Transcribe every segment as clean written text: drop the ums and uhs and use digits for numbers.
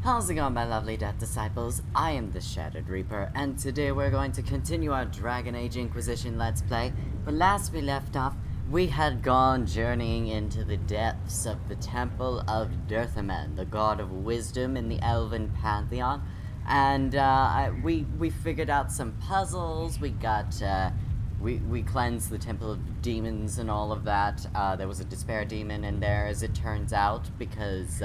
How's it going, my lovely Death Disciples? I am the Shattered Reaper, and today we're going to continue our Dragon Age Inquisition Let's Play. But last we left off, we had gone journeying into the depths of the Temple of Dirthamen, the god of wisdom in the Elven Pantheon. And we figured out some puzzles, we got, we cleansed the Temple of Demons and all of that. There was a Despair Demon in there, as it turns out, because,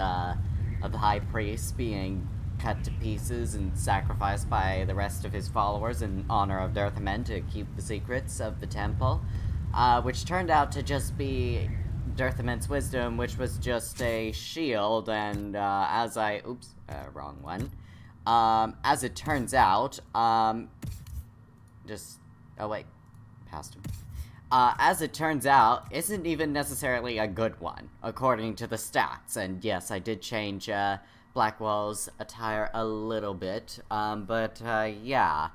of the High Priest being cut to pieces and sacrificed by the rest of his followers in honor of Dirthamen to keep the secrets of the temple, which turned out to just be Dirthamen's wisdom, which was just a shield, and as wrong one. As it turns out, oh wait, past him. As it turns out, isn't even necessarily a good one, according to the stats. And yes, I did change Blackwell's attire a little bit, yeah.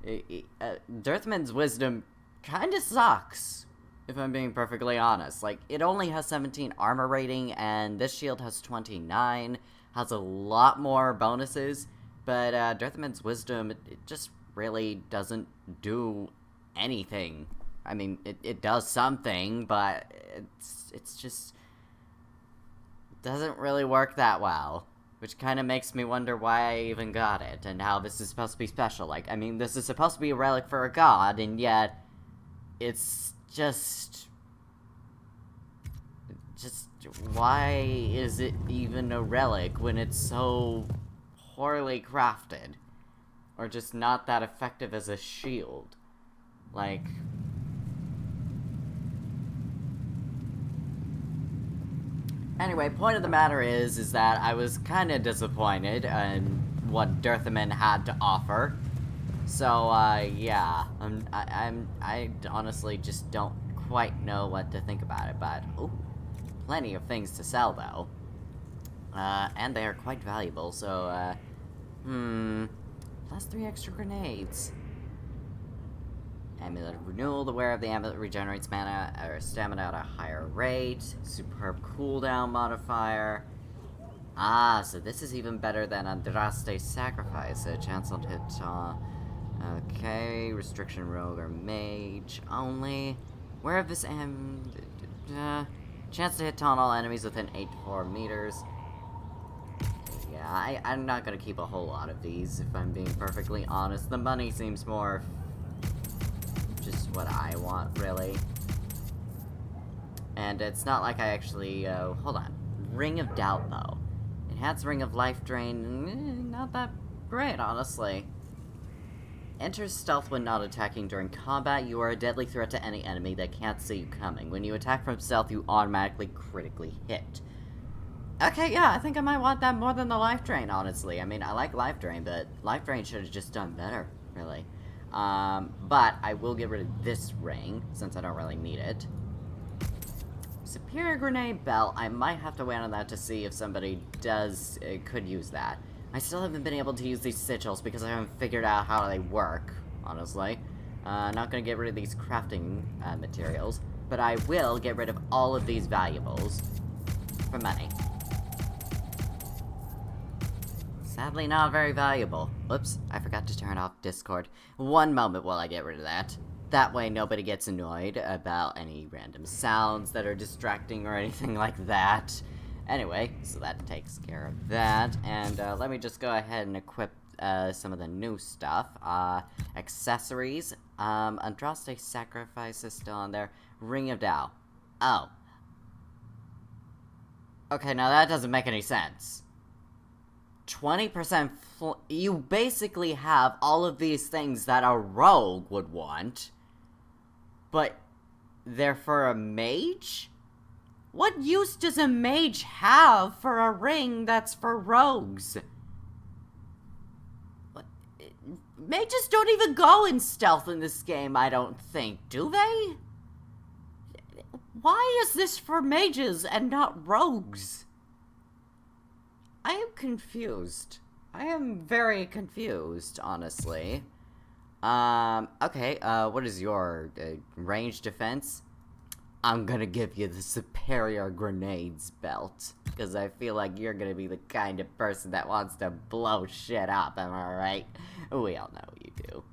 Dirthman's wisdom kinda sucks, if I'm being perfectly honest. Like, it only has 17 armor rating, and this shield has 29, has a lot more bonuses, but Dirthman's wisdom, it just really doesn't do anything. I mean, it does something, but it's just doesn't really work that well, which kind of makes me wonder why I even got it, and how this is supposed to be special. Like, I mean, this is supposed to be a relic for a god, and yet it's just why is it even a relic when it's so poorly crafted, or just not that effective as a shield? Like, anyway, point of the matter is that I was kind of disappointed in what Dirthamen had to offer. So, yeah, I honestly just don't quite know what to think about it, but, ooh, plenty of things to sell, though. And they are quite valuable, so, plus 3 extra grenades. Amulet of Renewal. The wearer of the amulet regenerates mana or stamina at a higher rate. Superb cooldown modifier. Ah, so this is even better than Andraste's Sacrifice. A chance on hit. Okay, restriction rogue or mage only. Wearer of this chance to hit taunt all enemies within 8 to 4 meters. Yeah, I'm not gonna keep a whole lot of these, if I'm being perfectly honest. The money seems more just what I want, really. And it's not like I actually, hold on. Ring of Doubt, though. Enhanced Ring of Life Drain, not that great, honestly. Enters stealth when not attacking during combat. You are a deadly threat to any enemy that can't see you coming. When you attack from stealth, you automatically critically hit. Okay, yeah, I think I might want that more than the Life Drain, honestly. I mean, I like Life Drain, but Life Drain should have just done better, really. But I will get rid of this ring, since I don't really need it. Superior Grenade Belt, I might have to wait on that to see if somebody could use that. I still haven't been able to use these sigils because I haven't figured out how they work, honestly. Not gonna get rid of these crafting, materials, but I will get rid of all of these valuables for money. Sadly not very valuable. Whoops, I forgot to turn off Discord. One moment while I get rid of that. That way nobody gets annoyed about any random sounds that are distracting or anything like that. Anyway, so that takes care of that. And let me just go ahead and equip some of the new stuff. Accessories. Andraste's Sacrifice is still on there. Ring of Tao. Oh. Okay, now that doesn't make any sense. 20% you basically have all of these things that a rogue would want, but they're for a mage? What use does a mage have for a ring that's for rogues? What? Mages don't even go in stealth in this game, I don't think, do they? Why is this for mages and not rogues? I am confused. I am very confused, honestly. Okay, what is your range defense? I'm gonna give you the superior grenades belt. Because I feel like you're gonna be the kind of person that wants to blow shit up, am I right? We all know you do.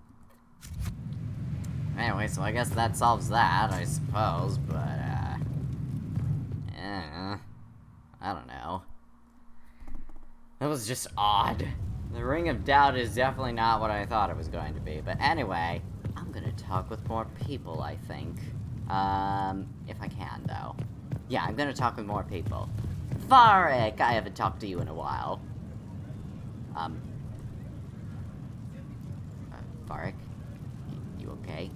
Anyway, so I guess that solves that, I suppose, but, I don't know. That was just odd. The Ring of Doubt is definitely not what I thought it was going to be, but anyway, I'm gonna talk with more people, I think. If I can, though. Yeah, I'm gonna talk with more people. Varric, I haven't talked to you in a while. Varric? You okay?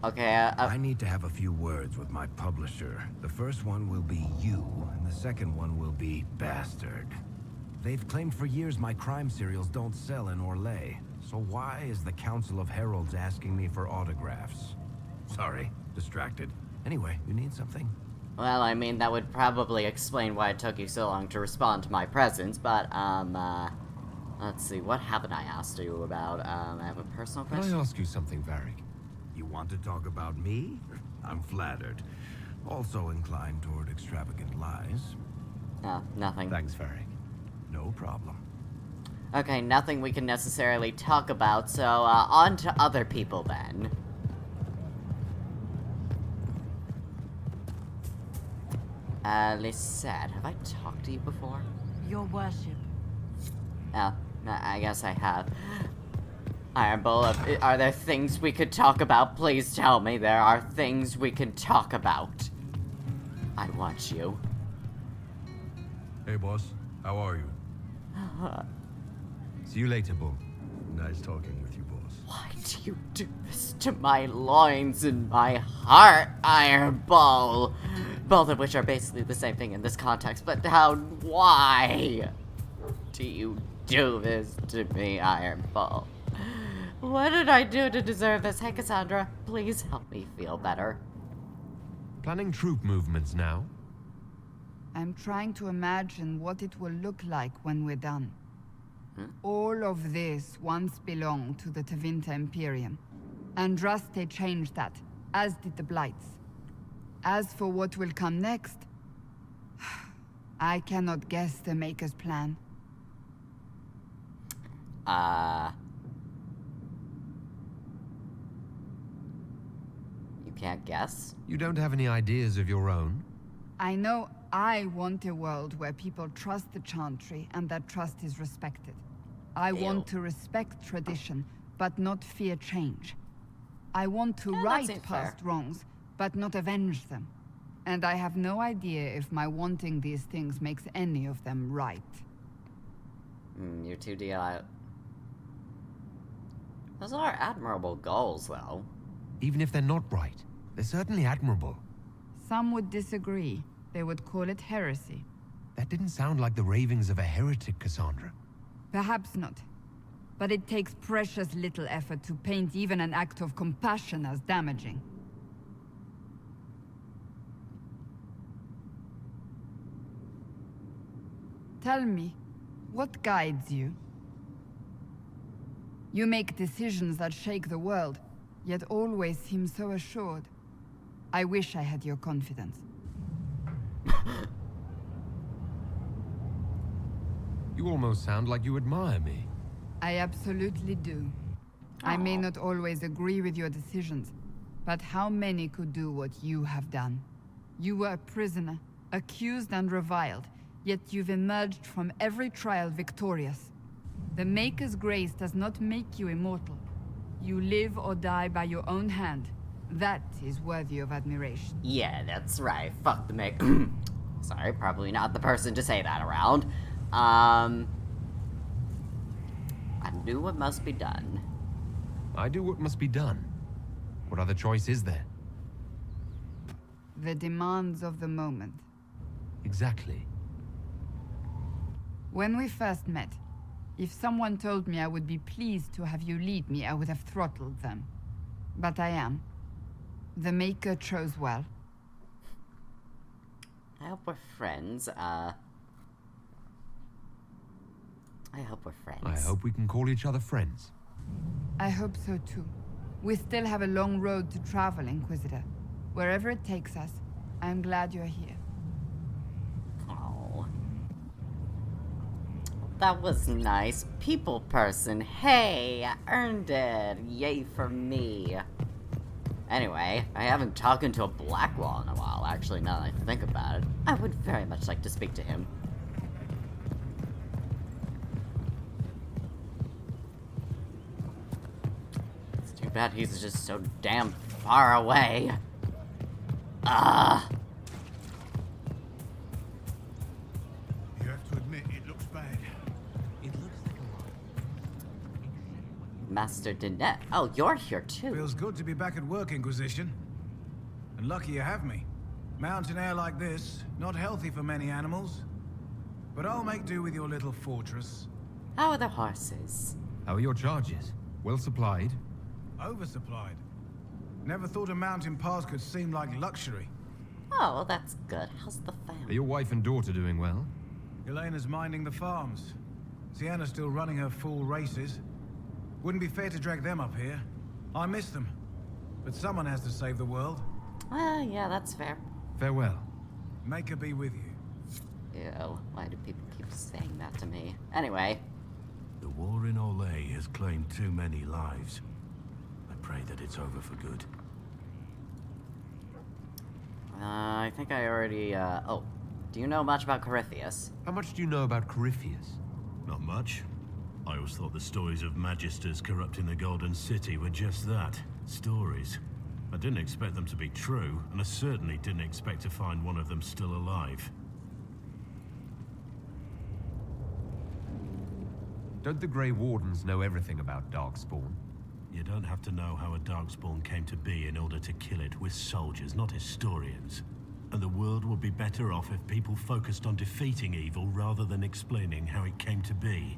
Okay, I need to have a few words with my publisher. The first one will be you, and the second one will be Bastard. They've claimed for years my crime serials don't sell in Orlais. So why is the Council of Heralds asking me for autographs? Sorry, distracted. Anyway, you need something? Well, I mean, that would probably explain why it took you so long to respond to my presence, but, let's see, what haven't I asked you about? I have a personal question? Can I ask you something, Varric? You want to talk about me? I'm flattered. Also inclined toward extravagant lies. No, nothing. Thanks, Varric. No problem. Okay, nothing we can necessarily talk about, so, on to other people then. Lisette, have I talked to you before? Your worship. Oh, I guess I have. Iron Bull, are there things we could talk about? Please tell me there are things we can talk about. I want you. Hey, boss. How are you? See you later, Bull. Nice talking with you, boss. Why do you do this to my loins and my heart, Iron Bull? Both of which are basically the same thing in this context, but why do you do this to me, Iron Bull? What did I do to deserve this? Hey, Cassandra, please help me feel better. Planning troop movements now? I'm trying to imagine what it will look like when we're done. All of this once belonged to the Tevinter Imperium. Andraste changed that, as did the Blights. As for what will come next, I cannot guess the Maker's plan. You can't guess? You don't have any ideas of your own? I know I want a world where people trust the Chantry and that trust is respected. I want to respect tradition, but not fear change. I want to right past wrongs, but not avenge them. And I have no idea if my wanting these things makes any of them right. You're too Those are admirable goals, though. Even if they're not right, they're certainly admirable. Some would disagree. They would call it heresy. That didn't sound like the ravings of a heretic, Cassandra. Perhaps not. But it takes precious little effort to paint even an act of compassion as damaging. Tell me, what guides you? You make decisions that shake the world, yet always seem so assured. I wish I had your confidence. You almost sound like you admire me. I absolutely do. I may not always agree with your decisions, but how many could do what you have done? You were a prisoner, accused and reviled, yet you've emerged from every trial victorious. The Maker's grace does not make you immortal. You live or die by your own hand. That is worthy of admiration. Yeah, that's right. Fuck the Maker. Sorry, probably not the person to say that around. I do what must be done. I do what must be done. What other choice is there? The demands of the moment. Exactly. When we first met, if someone told me I would be pleased to have you lead me, I would have throttled them. But I am. The Maker chose well. I hope we're friends. I hope we're friends. I hope we can call each other friends. I hope so too. We still have a long road to travel, Inquisitor. Wherever it takes us, I'm glad you're here. Oh. That was nice. People person. Hey, I earned it. Yay for me. Anyway, I haven't talked to a Blackwall in a while, actually, now that I think about it. I would very much like to speak to him. It's too bad he's just so damn far away. You have to admit, it looks bad. It looks like a lot. Master Dinette. Oh, you're here too. Feels good to be back at work, Inquisition. And lucky you have me. Mountain air like this, not healthy for many animals. But I'll make do with your little fortress. How are the horses? How are your charges? Well supplied? Oversupplied. Never thought a mountain pass could seem like luxury. Oh, well, that's good. How's the Are family? your wife and daughter doing well? Elena's minding the farms. Sienna's still running her full races. Wouldn't be fair to drag them up here. I miss them. But someone has to save the world. Yeah, that's fair. Farewell. Make her be with you. Ew, why do people keep saying that to me? Anyway, The war in Orlais has claimed too many lives. I pray that it's over for good. I think I already, oh. Do you know much about Corypheus? How much do you know about Corypheus? Not much. I always thought the stories of magisters corrupting the Golden City were just that. Stories. I didn't expect them to be true, and I certainly didn't expect to find one of them still alive. Don't the Grey Wardens know everything about Darkspawn? You don't have to know how a Darkspawn came to be in order to kill it. We're soldiers, not historians. And the world would be better off if people focused on defeating evil rather than explaining how it came to be.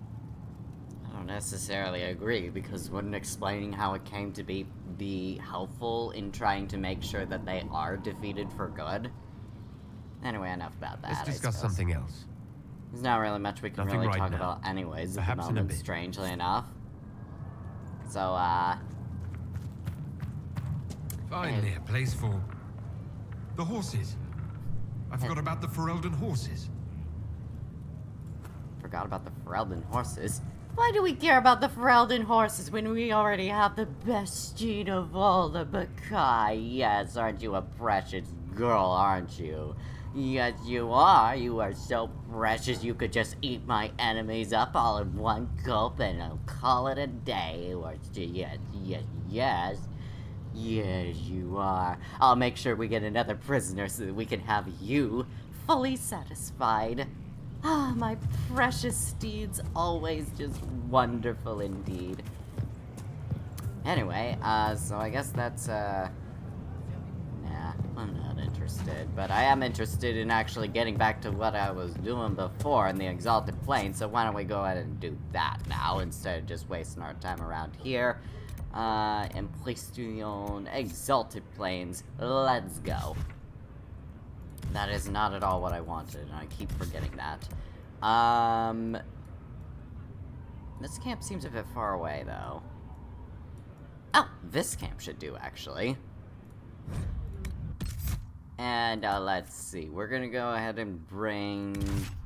I don't necessarily agree, because wouldn't explaining how it came to be helpful in trying to make sure that they are defeated for good? Anyway, enough about that. Let's discuss I suppose. something else. There's not really much we can Nothing really right talk now. about anyways at the Perhaps in a moment, bit. strangely enough. So, Finally, a place for... the horses. I forgot about the Ferelden horses. forgot about the Ferelden horses. Why do we care about the Ferelden horses when we already have the best steed of all, the Bakai? Yes, aren't you a precious girl, aren't you? Yes, you are. You are so precious you could just eat my enemies up all in one gulp and I'll call it a day. Or, yes, yes, yes. Yes, you are. I'll make sure we get another prisoner so that we can have you fully satisfied. Ah, my precious steeds, always just wonderful indeed. Anyway, so I guess that's, nah, I'm not interested. But I am interested in actually getting back to what I was doing before in the Exalted Plains, so why don't we go ahead and do that now, instead of just wasting our time around here. Inquisition, Exalted Plains, let's go. That is not at all what I wanted, and I keep forgetting that. This camp seems a bit far away, though. Oh, this camp should do, actually. And, let's see. We're gonna go ahead and bring...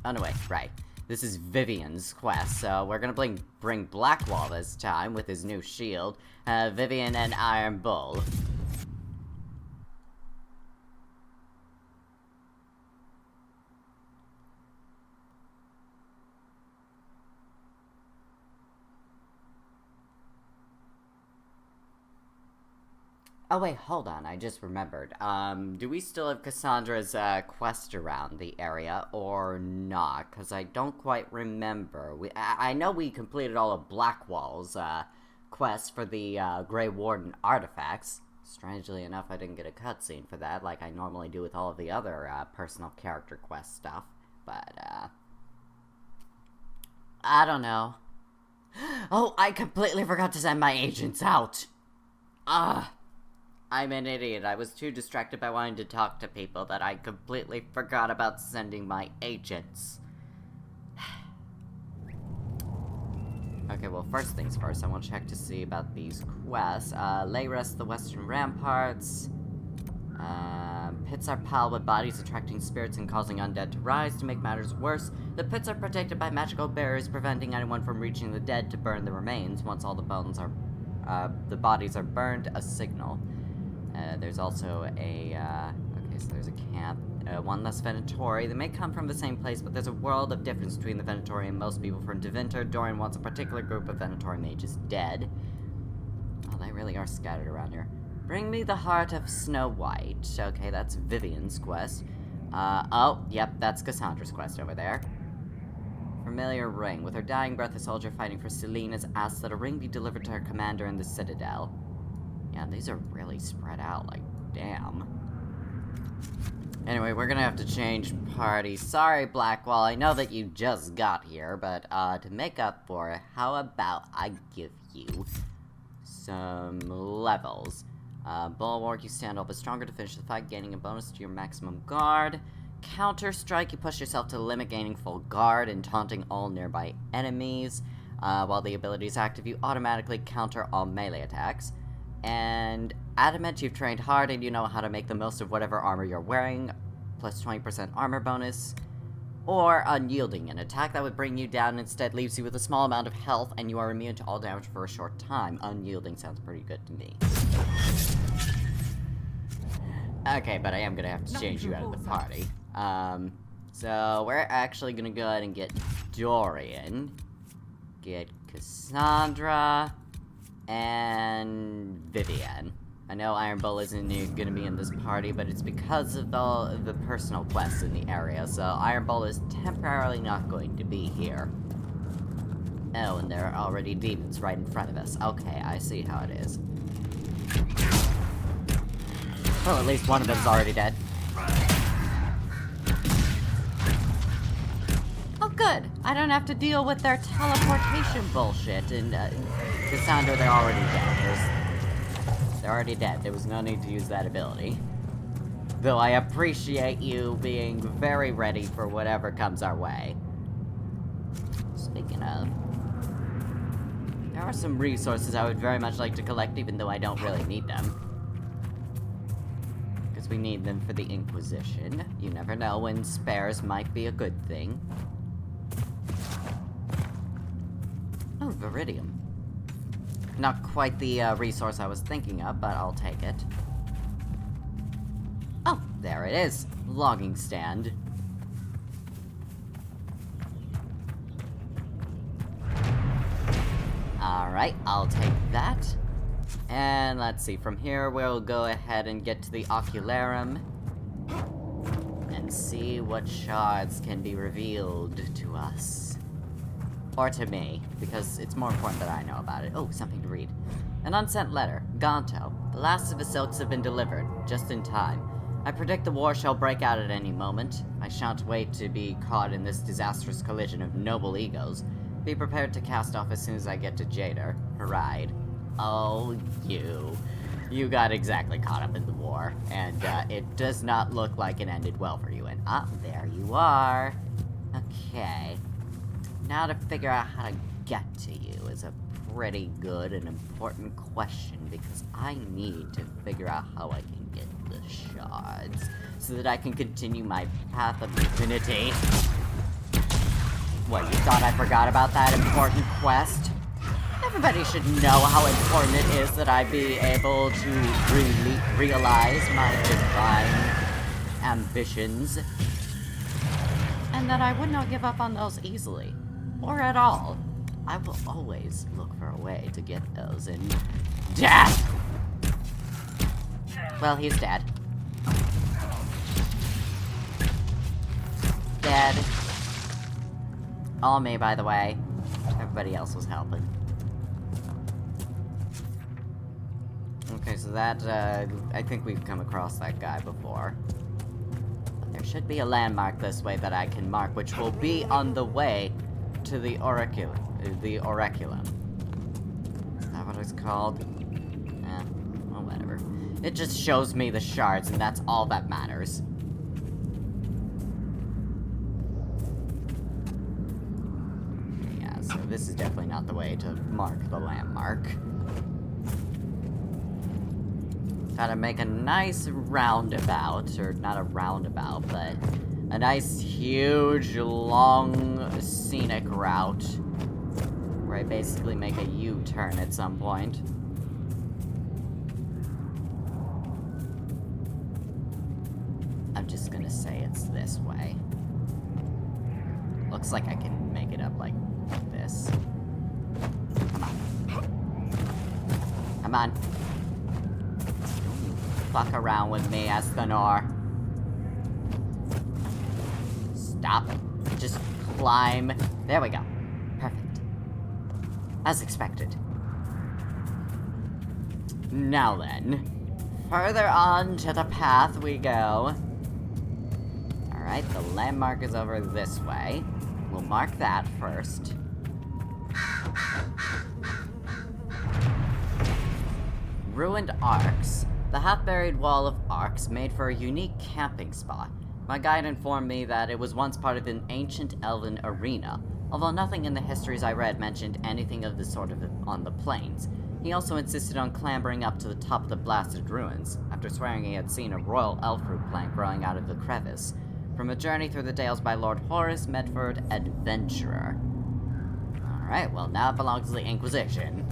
Oh, no, wait, right. This is Vivian's quest, so we're gonna bring Blackwall this time with his new shield. Vivian and Iron Bull. Oh wait, hold on, I just remembered. Do we still have Cassandra's, quest around the area, or not? Because I don't quite remember. I know we completed all of Blackwall's, quest for the, Grey Warden artifacts. Strangely enough, I didn't get a cutscene for that, like I normally do with all of the other, personal character quest stuff. But, I don't know. Oh, I completely forgot to send my agents out! I'm an idiot. I was too distracted by wanting to talk to people that I completely forgot about sending my agents. Okay, well, first things first, I want to check to see about these quests. Lay rest the western ramparts. Pits are piled with bodies, attracting spirits and causing undead to rise. To make matters worse, the pits are protected by magical barriers, preventing anyone from reaching the dead to burn the remains. Once all the the bodies are burned, a signal. There's also a, okay, so there's a camp. One less Venatori. They may come from the same place, but there's a world of difference between the Venatori and most people from Deventer. Dorian wants a particular group of Venatori mages dead. Oh, they really are scattered around here. Bring me the heart of Snow White. Okay, that's Vivian's quest. Oh, yep, that's Cassandra's quest over there. Familiar ring. With her dying breath, a soldier fighting for Selene has asked that a ring be delivered to her commander in the Citadel. Yeah, these are really spread out, like, damn. Anyway, we're gonna have to change party. Sorry, Blackwall, I know that you just got here, but, to make up for it, how about I give you some levels? Bulwark, you stand up as stronger to finish the fight, gaining a bonus to your maximum guard. Counter Strike, you push yourself to the limit, gaining full guard and taunting all nearby enemies. While the ability is active, you automatically counter all melee attacks. And Adamant, you've trained hard and you know how to make the most of whatever armor you're wearing, plus 20% armor bonus. Or Unyielding, an attack that would bring you down instead leaves you with a small amount of health and you are immune to all damage for a short time. Unyielding sounds pretty good to me. Okay, but I am gonna have to change you out of the party. So we're actually gonna go ahead and get Dorian, get Cassandra, and Vivian. I know Iron Bull isn't gonna be in this party, but it's because of the personal quests in the area, so Iron Bull is temporarily not going to be here. Oh, and there are already demons right in front of us. Okay, I see how it is. Well, at least one of them's already dead. Oh, good. I don't have to deal with their teleportation bullshit, and, Cassandra, they're already dead. They're already dead. There was no need to use that ability. Though I appreciate you being very ready for whatever comes our way. Speaking of, there are some resources I would very much like to collect, even though I don't really need them. Because we need them for the Inquisition. You never know when spares might be a good thing. Oh, Viridium. Not quite the resource I was thinking of, but I'll take it. Oh, there it is. Logging stand. Alright, I'll take that. And let's see, from here we'll go ahead and get to the Ocularum. And see what shards can be revealed to us. Or to me, because it's more important that I know about it. Oh, something to read. An unsent letter. Gonto. The last of the silks have been delivered, just in time. I predict the war shall break out at any moment. I shan't wait to be caught in this disastrous collision of noble egos. Be prepared to cast off as soon as I get to Jader. Haride. Oh, you. You got exactly caught up in the war, and it does not look like it ended well for you. And there you are. Okay. Now to figure out how to get to you is a pretty good and important question, because I need to figure out how I can get the shards, so that I can continue my path of divinity. What, you thought I forgot about that important quest? Everybody should know how important it is that I be able to realize my divine ambitions. And that I would not give up on those easily. Or at all. I will always look for a way to get those, and... Death! Well, he's dead. Dead. All me, by the way. Everybody else was helping. Okay, so that, I think we've come across that guy before. There should be a landmark this way that I can mark, which will be on the way to the Oraculum. Is that what it's called? Well, whatever. It just shows me the shards, and that's all that matters. Yeah, so this is definitely not the way to mark the landmark. Gotta make a nice roundabout, or not a roundabout, but a nice, huge, long, scenic route. Where I basically make a U-turn at some point. I'm just gonna say it's this way. Looks like I can make it up like this. Come on. Come on. Fuck around with me, Escanor. Stop. Just climb. There we go. Perfect. As expected. Now then. Further on to the path we go. Alright, the landmark is over this way. We'll mark that first. Ruined Arcs. The half-buried wall of Arcs made for a unique camping spot. My guide informed me that it was once part of an ancient elven arena, although nothing in the histories I read mentioned anything of the sort of on the plains. He also insisted on clambering up to the top of the blasted ruins, after swearing he had seen a royal elf fruit plant growing out of the crevice. From a journey through the Dales by Lord Horace Medford, Adventurer. Alright, well now it belongs to the Inquisition.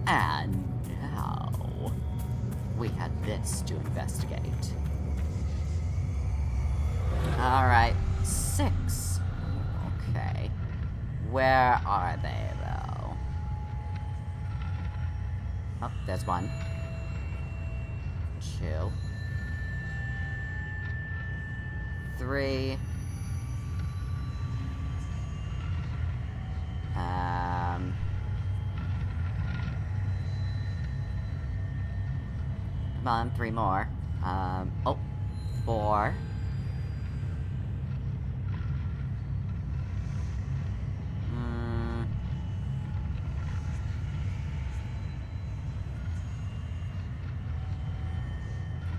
And now we had this to investigate. Alright, 6. Okay. Where are they, though? Oh, there's 1. 2. 3. Come on, 3 more. Oh, 4.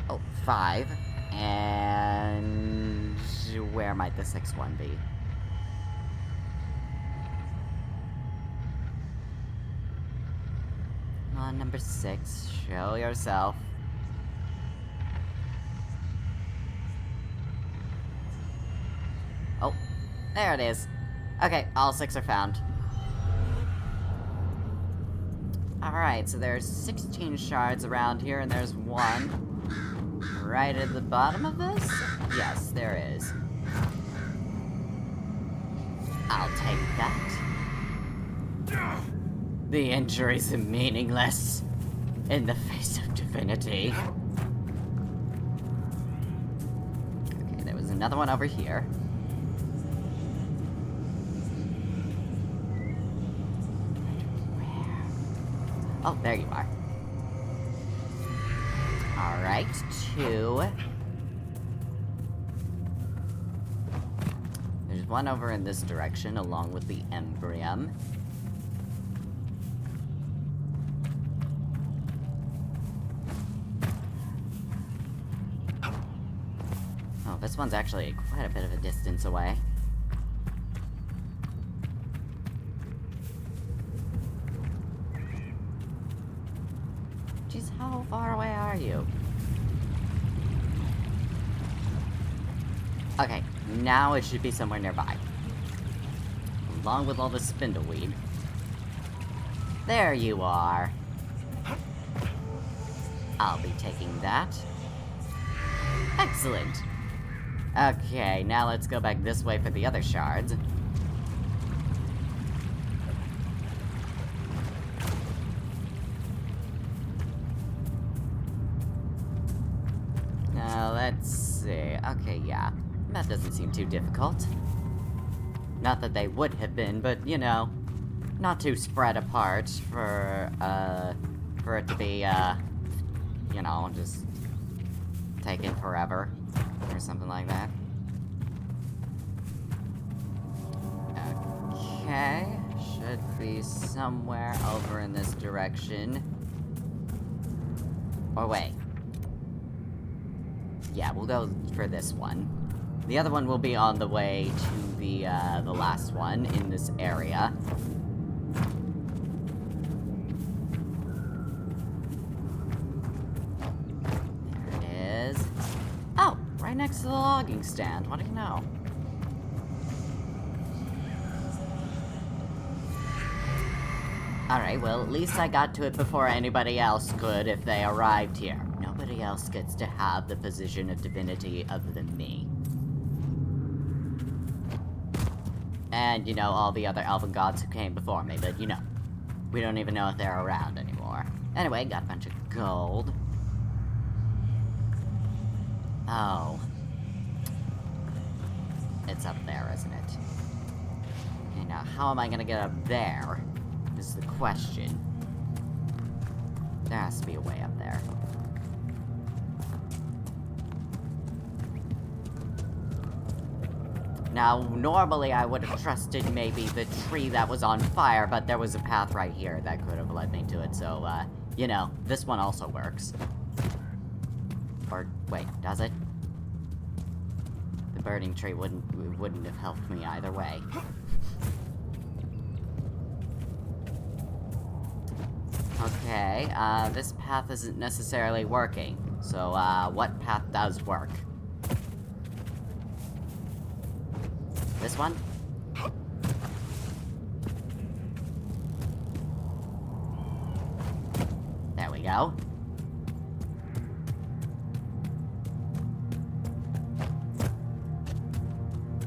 Oh, 5. And where might the 6th one be? Come on, number 6. Show yourself. Oh, there it is. Okay, all 6 are found. Alright, so there's 16 shards around here, and there's 1 right at the bottom of this? Yes, there is. I'll take that. The injuries are meaningless in the face of divinity. Okay, there was another one over here. Oh, there you are. Alright, 2. There's 1 over in this direction, along with the Embrium. Oh, this one's actually quite a bit of a distance away. Jeez, how far away are you? Okay, now it should be somewhere nearby. Along with all the spindleweed. There you are. I'll be taking that. Excellent. Okay, now let's go back this way for the other shards. Now, let's see. Okay, yeah. That doesn't seem too difficult. Not that they would have been, but, you know, not too spread apart for it to be, you know, just taking forever, or something like that. Okay, should be somewhere over in this direction. Or wait. Yeah, we'll go for this one. The other one will be on the way to the last one in this area. right next to the logging stand. What do you know? Alright, well, at least I got to it before anybody else could if they arrived here. Nobody else gets to have the position of divinity other than me. And, you know, all the other elven gods who came before me, but, you know, we don't even know if they're around anymore. Anyway, got a bunch of gold. Oh. It's up there, isn't it? Okay, now, how am I gonna get up there? Is the question. There has to be a way up there. Now, normally I would have trusted maybe the tree that was on fire, but there was a path right here that could have led me to it, so, you know, this one also works. Or, wait, does it? The burning tree wouldn't have helped me either way. Okay, this path isn't necessarily working. So, what path does work? This one? There we go.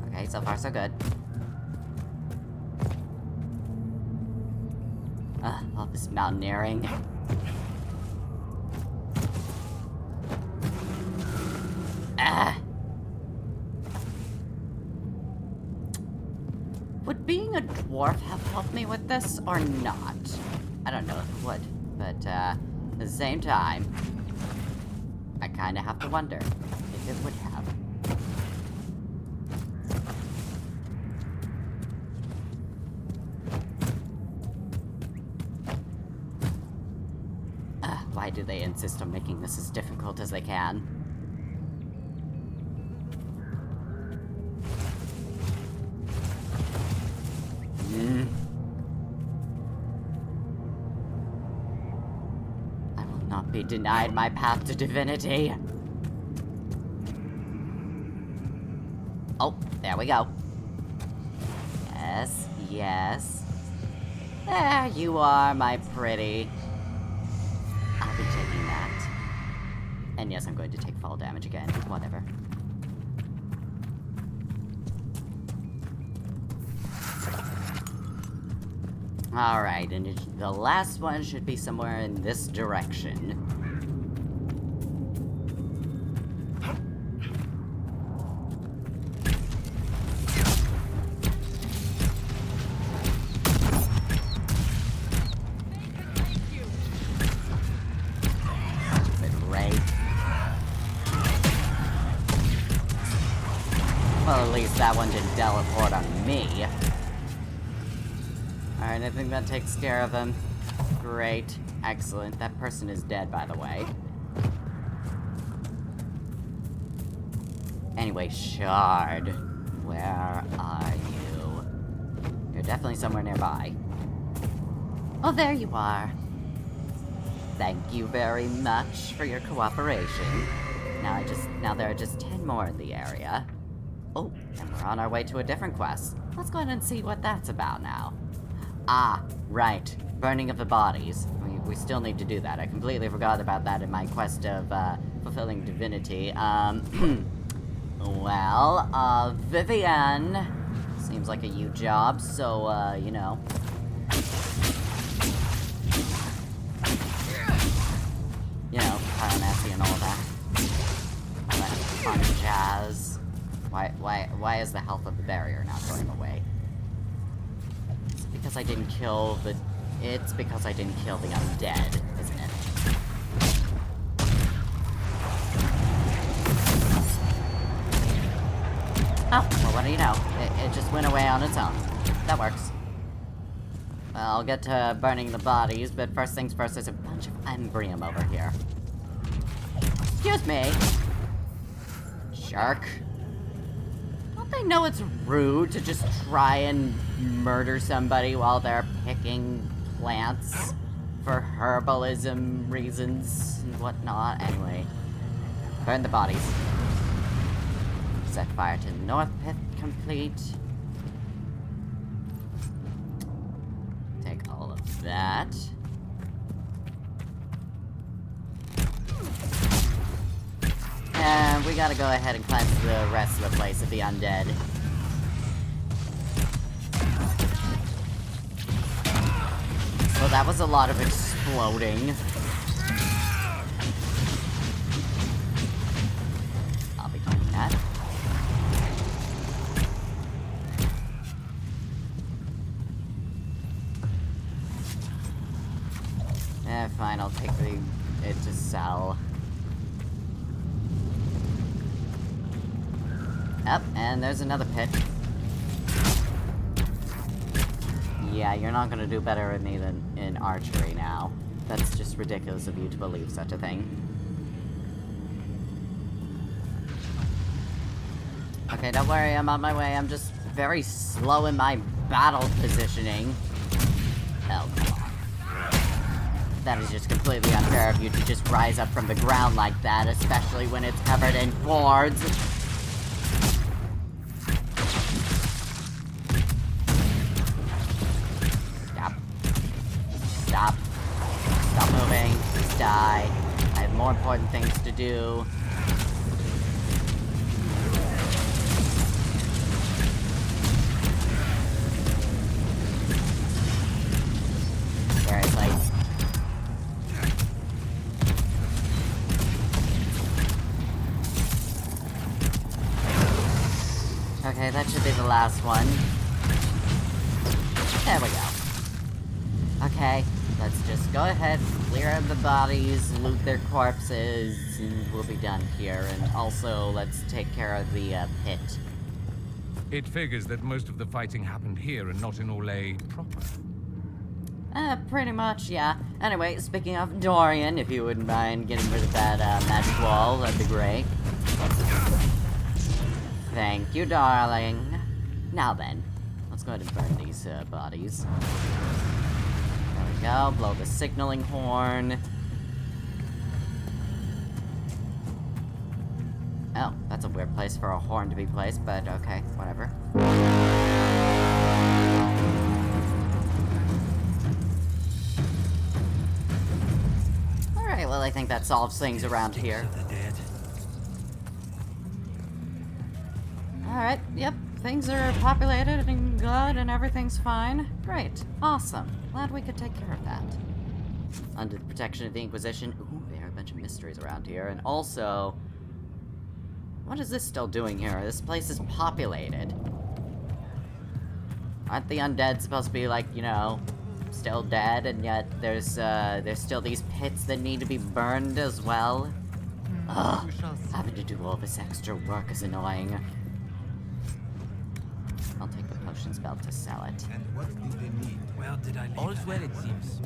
Okay, so far so good. All this mountaineering. Would being a dwarf have helped me with this or not? I don't know if it would, but at the same time, I kinda have to wonder if it would have. Why do they insist on making this as difficult as they can? I will not be denied my path to divinity. Oh, there we go. Yes, yes. There you are, my pretty. I'll be taking that. And yes, I'm going to take fall damage again. Whatever. Alright, and the last one should be somewhere in this direction. Well, at least that one didn't teleport on me. Alright, I think that takes care of him. Great. Excellent. That person is dead, by the way. Anyway, Shard. Where are you? You're definitely somewhere nearby. Oh, there you are. Thank you very much for your cooperation. Now there are just 10 more in the area. Oh, and we're on our way to a different quest. Let's go ahead and see what that's about now. Ah, right. Burning of the bodies. We still need to do that. I completely forgot about that in my quest of, fulfilling divinity. Well, Vivian. Seems like a you job, so, you know. You know, pyromancy and all that. All that fun jazz. Why is the health of the barrier not going away? It's because I didn't kill the... It's because I didn't kill the undead, isn't it? Oh, well, what do you know? It just went away on its own. That works. Well, I'll get to burning the bodies, but first things first, there's a bunch of Embrium over here. Excuse me! Shark. Don't they know it's rude to just try and murder somebody while they're picking plants for herbalism reasons and whatnot? Anyway, burn the bodies. Set fire to the north pit complete. Take all of that. And we gotta go ahead and cleanse the rest of the place of the undead. Well, that was a lot of exploding. I'll be doing that. Fine, I'll take it to sell. Yep, and there's another pit. Yeah, you're not gonna do better at me than in archery now. That's just ridiculous of you to believe such a thing. Okay, don't worry, I'm on my way. I'm just very slow in my battle positioning. Oh, come on. That is just completely unfair of you to just rise up from the ground like that, especially when it's covered in boards. Stop moving. Just die. I have more important things to do. Seriously. Okay, that should be the last one. There we go. Okay. Let's just go ahead, clear the bodies, loot their corpses, and we'll be done here. And also, let's take care of the pit. It figures that most of the fighting happened here and not in Orlais proper. Pretty much, yeah. Anyway, speaking of Dorian, if you wouldn't mind getting rid of that magic wall, that'd be great. Thank you, darling. Now then, let's go ahead and burn these bodies. Go, blow the signaling horn. Oh, that's a weird place for a horn to be placed, but okay, whatever. Alright, well, I think that solves things around here. Alright, yep. Things are populated and good and everything's fine. Great. Awesome. Glad we could take care of that. Under the protection of the Inquisition. Ooh, there are a bunch of mysteries around here. And also, what is this still doing here? This place is populated. Aren't the undead supposed to be like, you know, still dead, and yet there's still these pits that need to be burned as well? Ugh, having to do all this extra work is annoying. I'll take the potion spell to sell it. And what did they need? Well, did I leave All's well, it seems.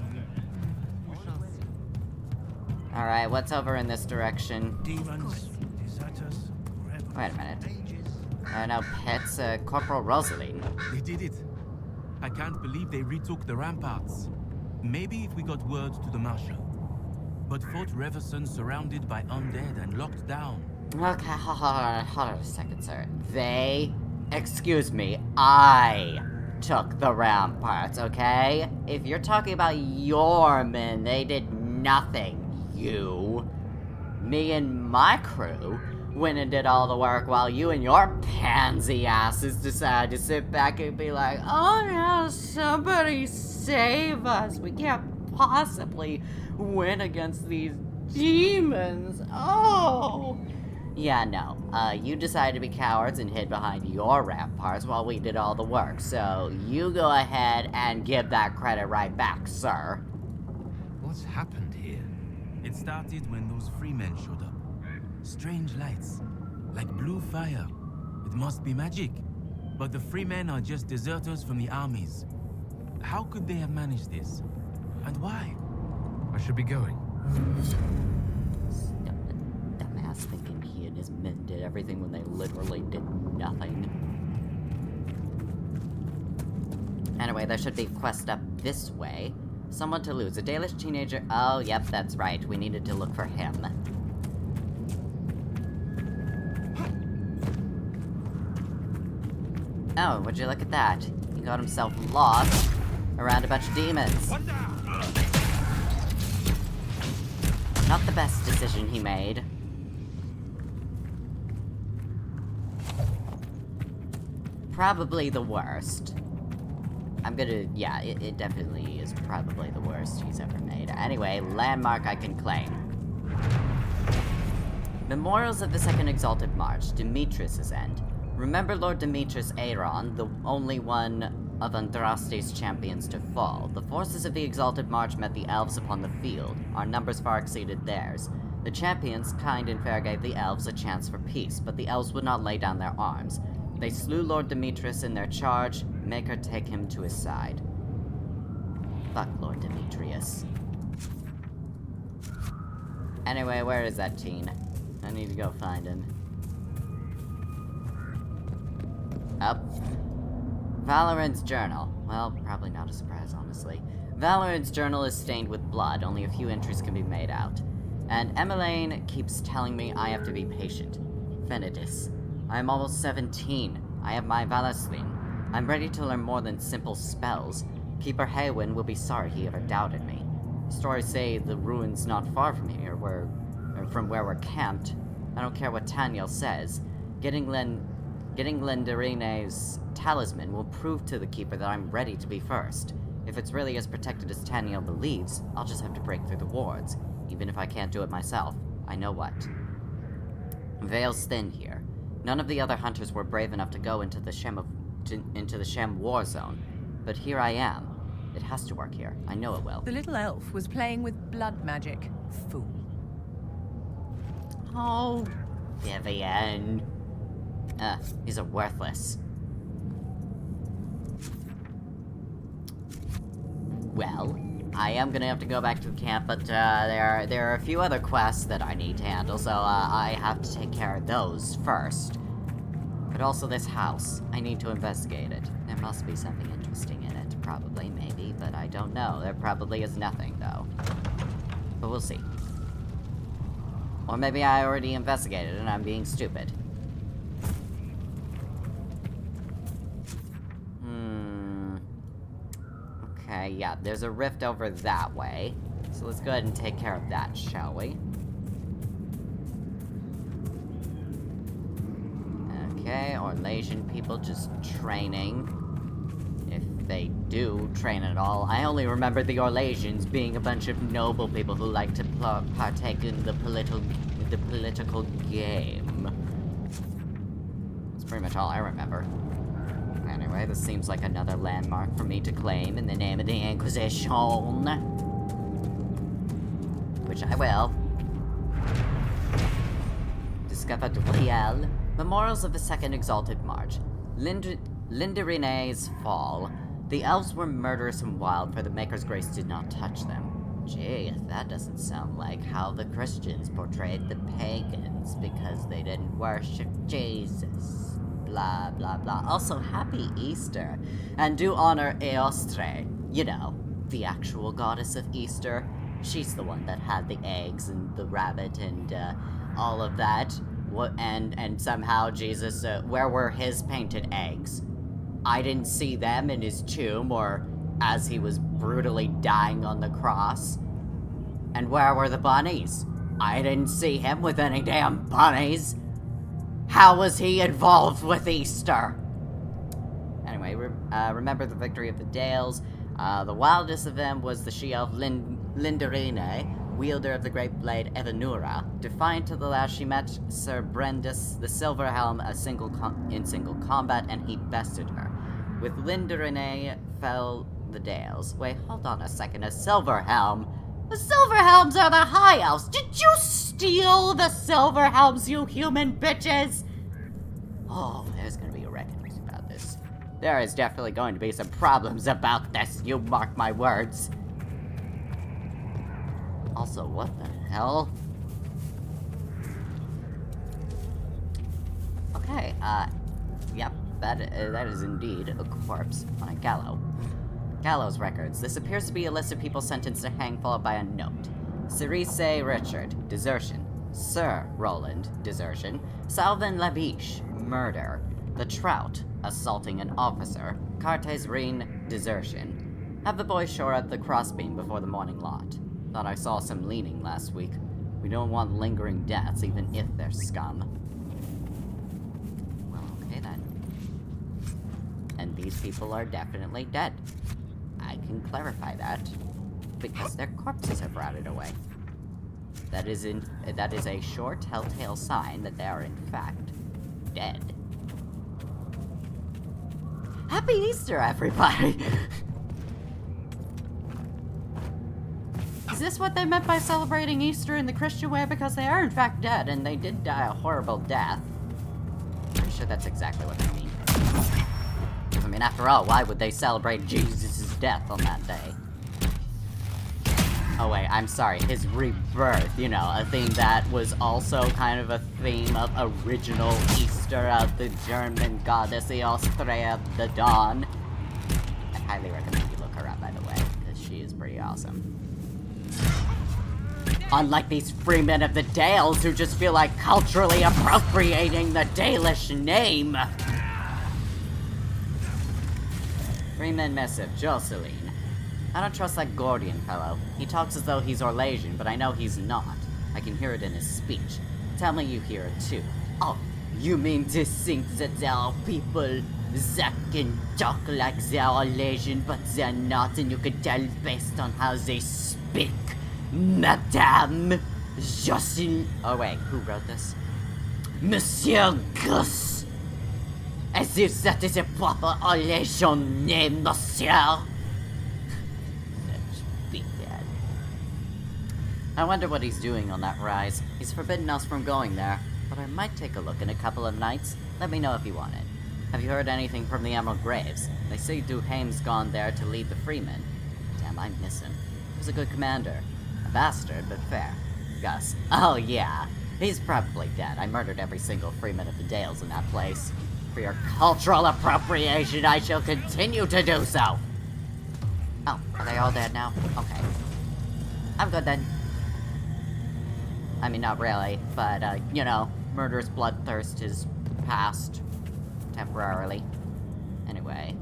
Alright, what's over in this direction? Demons, deserters, forever. Wait a minute. No, pets, Corporal Rosaline. They did it. I can't believe they retook the ramparts. Maybe if we got word to the Marshal. But Fort Reverson surrounded by undead and locked down. Okay, hold on a second, sir. They... Excuse me, I took the ramparts, okay? If you're talking about your men, they did nothing, you. Me and my crew went and did all the work while you and your pansy asses decided to sit back and be like, oh no, somebody save us. We can't possibly win against these demons. Oh! Yeah, no. You decided to be cowards and hid behind your ramparts while we did all the work. So, you go ahead and give that credit right back, sir. What's happened here? It started when those freemen showed up. Strange lights, like blue fire. It must be magic. But the freemen are just deserters from the armies. How could they have managed this? And why? I should be going. Dumbass thinking he and his men did everything when they literally did nothing. Anyway, there should be a quest up this way. Someone to lose. A Dalish teenager. Oh, yep, that's right. We needed to look for him. Oh, would you look at that? He got himself lost around a bunch of demons. Not the best decision he made. Probably the worst. Yeah, it definitely is probably the worst he's ever made. Anyway, landmark I can claim. Memorials of the Second Exalted March, Demetrius' End. Remember Lord Demetrius Aeron, the only one of Andraste's champions to fall. The forces of the Exalted March met the elves upon the field. Our numbers far exceeded theirs. The champions, kind and fair, gave the elves a chance for peace, but the elves would not lay down their arms. They slew Lord Demetrius in their charge. Make her take him to his side. Fuck Lord Demetrius. Anyway, where is that teen? I need to go find him. Up. Valorant's journal. Well, probably not a surprise, honestly. Valorant's journal is stained with blood. Only a few entries can be made out. And Emmeline keeps telling me I have to be patient. Venedis. I am almost 17. I have my Valaslin. I'm ready to learn more than simple spells. Keeper Haywin will be sorry he ever doubted me. Stories say the ruins not far from here, from where we're camped. I don't care what Taniel says. Getting Lendarine's talisman will prove to the Keeper that I'm ready to be first. If it's really as protected as Taniel believes, I'll just have to break through the wards. Even if I can't do it myself, I know what. Veil's thin here. None of the other hunters were brave enough to go into the Shem war zone. But here I am. It has to work here. I know it will. The little elf was playing with blood magic. Fool. Oh, Vivian. These are worthless. Well, I am gonna have to go back to camp, but there are a few other quests that I need to handle, so I have to take care of those first. But also this house. I need to investigate it. There must be something interesting in it. Probably, maybe, but I don't know. There probably is nothing, though. But we'll see. Or maybe I already investigated and I'm being stupid. Okay, yeah, there's a rift over that way. So let's go ahead and take care of that, shall we? Okay, Orlesian people just training. If they do train at all. I only remember the Orlesians being a bunch of noble people who like to partake in the political game. That's pretty much all I remember. Anyway, this seems like another landmark for me to claim in the name of the Inquisition. Which I will. Discovered Riel. Memorials of the Second Exalted March. Lindarine's fall. The elves were murderous and wild, for the Maker's grace did not touch them. Gee, that doesn't sound like how the Christians portrayed the pagans, because they didn't worship Jesus. Blah, blah, blah. Also, happy Easter. And do honor Eostre. You know, the actual goddess of Easter. She's the one that had the eggs and the rabbit and, all of that. And somehow Jesus, where were his painted eggs? I didn't see them in his tomb or as he was brutally dying on the cross. And where were the bunnies? I didn't see him with any damn bunnies. How was he involved with Easter? Anyway, remember the victory of the Dales. The wildest of them was the she-elf Lindarine, wielder of the great blade Evanura. Defiant to the last, she met Sir Brendus the Silverhelm in single combat, and he bested her. With Lindarine fell the Dales. Wait, hold on a second. A Silverhelm? The Silverhelms are the High Elves! Did you steal the Silverhelms, you human bitches? Oh, there's gonna be a reckoning about this. There is definitely going to be some problems about this, you mark my words. Also, what the hell? Okay, yep, that is indeed a corpse on a gallows records. This appears to be a list of people sentenced to hang, followed by a note. Cerise Richard, desertion. Sir Roland, desertion. Salvin Labiche, murder. The Trout, assaulting an officer. Cartes Reen, desertion. Have the boys shore up the crossbeam before the morning lot. Thought I saw some leaning last week. We don't want lingering deaths, even if they're scum. Well, okay then. And these people are definitely dead. I can clarify that. Because their corpses have rotted away. That is a sure telltale sign that they are in fact dead. Happy Easter, everybody! Is this what they meant by celebrating Easter in the Christian way? Because they are in fact dead, and they did die a horrible death. Pretty sure that's exactly what they mean. I mean, after all, why would they celebrate Jesus' death on that day? Oh wait, I'm sorry, his rebirth, you know, a thing that was also kind of a theme of original Easter of the German goddess Austria the Dawn. I highly recommend you look her up, by the way, because she is pretty awesome. Unlike these freemen of the Dales who just feel like culturally appropriating the Dalish name. Freeman missive, Jocelyn. I don't trust that Gordian fellow. He talks as though he's Orlesian, but I know he's not. I can hear it in his speech. Tell me you hear it too. Oh, you mean to think that there are people that can talk like they're Orlesian, but they're not, and you can tell based on how they speak? Madame Jocelyn... Oh wait, who wrote this? Monsieur Gus! As if that is a proper Orlesian name, monsieur! I wonder what he's doing on that rise. He's forbidden us from going there, but I might take a look in a couple of nights. Let me know if you want it. Have you heard anything from the Emerald Graves? They say Duhame's gone there to lead the Freemen. Damn, I miss him. He was a good commander. A bastard, but fair. Gus. Oh yeah. He's probably dead. I murdered every single Freeman of the Dales in that place. For your cultural appropriation, I shall continue to do so! Oh, are they all dead now? Okay. I'm good then. I mean, not really, but, you know, murderous bloodthirst is past. Temporarily. Anyway.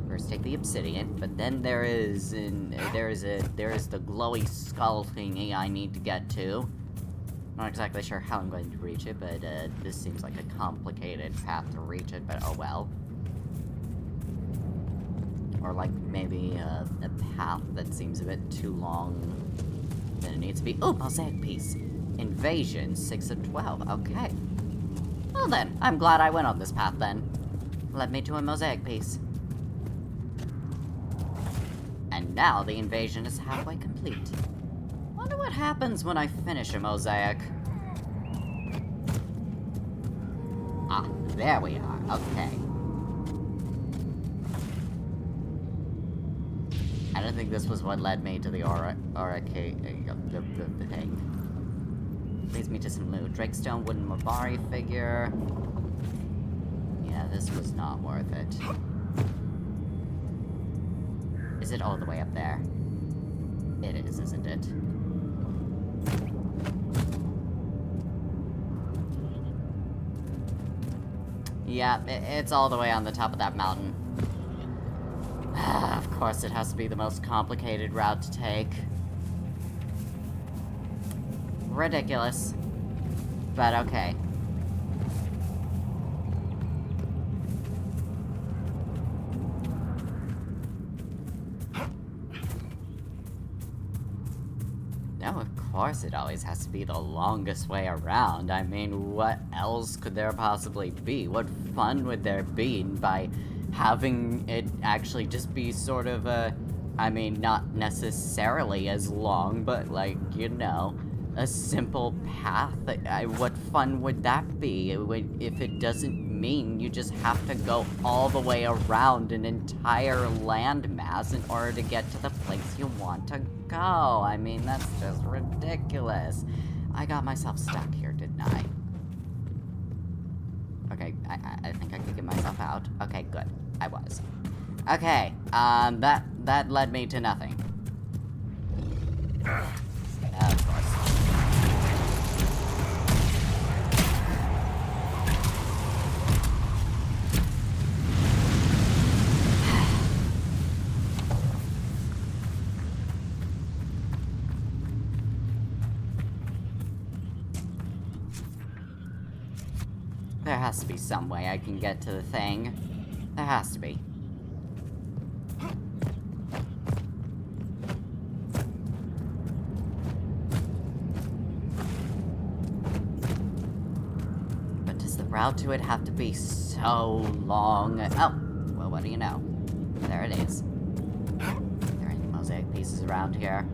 First take the obsidian, but then there is the glowy skull thingy I need to get to. Not exactly sure how I'm going to reach it, but, this seems like a complicated path to reach it, but oh well. Or like, maybe, a path that seems a bit too long. Then it needs to be... Oh, mosaic piece. Invasion, 6 of 12. Okay. Well then, I'm glad I went on this path then. Led me to a mosaic piece. And now the invasion is halfway complete. Wonder what happens when I finish a mosaic. Ah, there we are. Okay. I don't think this was what led me to the the thing. Leads me to some loot. Drakestone, wooden Mabari figure. Yeah, this was not worth it. Is it all the way up there? It is, isn't it? Yeah, it's all the way on the top of that mountain. Of course, it has to be the most complicated route to take. Ridiculous. But okay. No, of course it always has to be the longest way around. I mean, what else could there possibly be? What fun would there be by having it actually just be sort of a, I mean, not necessarily as long, but like, you know, a simple path? What fun would that be? If it doesn't mean you just have to go all the way around an entire landmass in order to get to the place you want to go. I mean, that's just ridiculous. I got myself stuck here, didn't I? Okay, I think I could get myself out. Okay, good. I was. Okay, that led me to nothing. Of course. There has to be some way I can get to the thing. There has to be. But does the route to it have to be so long? Oh, well, what do you know? There it is. Are there any mosaic pieces around here?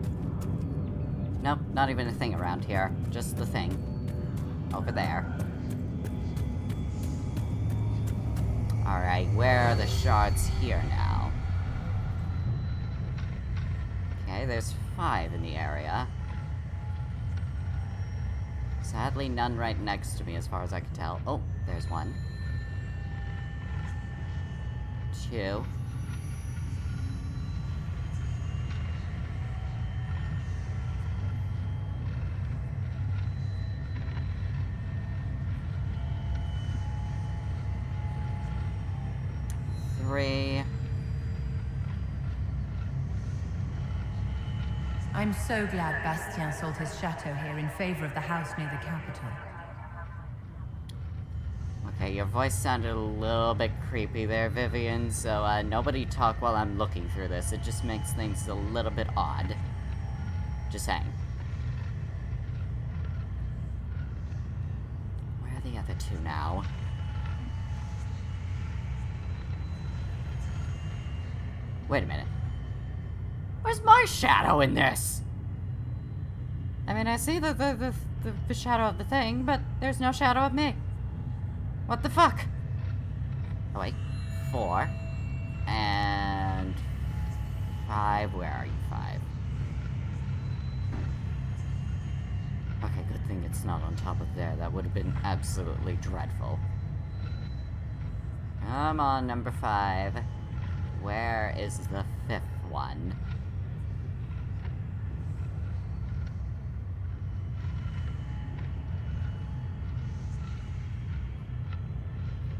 Nope, not even a thing around here. Just the thing. Over there. Alright, where are the shards here now? Okay, there's 5 in the area. Sadly, none right next to me as far as I can tell. Oh, there's 1. 2. I'm so glad Bastien sold his chateau here in favor of the house near the capital. Okay, your voice sounded a little bit creepy there, Vivian, so nobody talk while I'm looking through this. It just makes things a little bit odd. Just saying. Where are the other 2 now? Wait a minute. Where's my shadow in this? I mean, I see the shadow of the thing, but there's no shadow of me. What the fuck? Oh wait, 4 and 5. Where are you, 5? Okay, good thing it's not on top of there. That would have been absolutely dreadful. Come on, number 5. Where is the 5th one?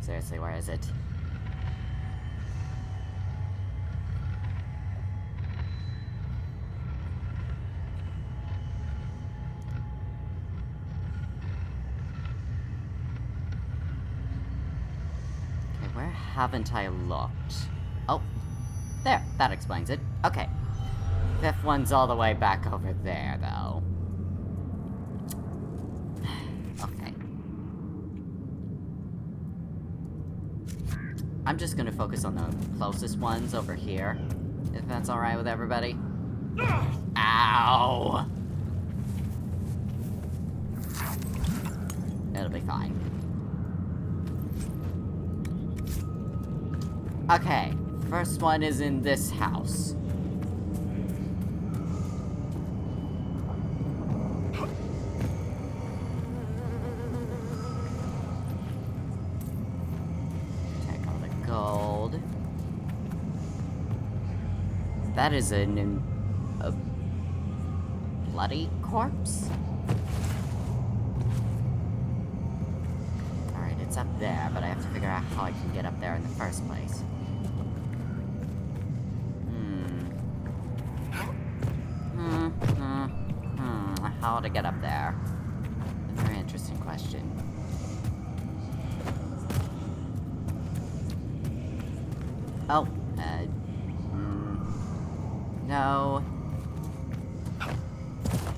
Seriously, where is it? Okay, where haven't I looked? Oh, there, that explains it. Okay. 5th one's all the way back over there, though. Okay. I'm just gonna focus on the closest ones over here, if that's alright with everybody. Ow! It'll be fine. Okay, first one is in this house. That is a bloody corpse? Alright, it's up there, but I have to figure out how I can get up there in the first place. How to get up there? A very interesting question. Oh, no.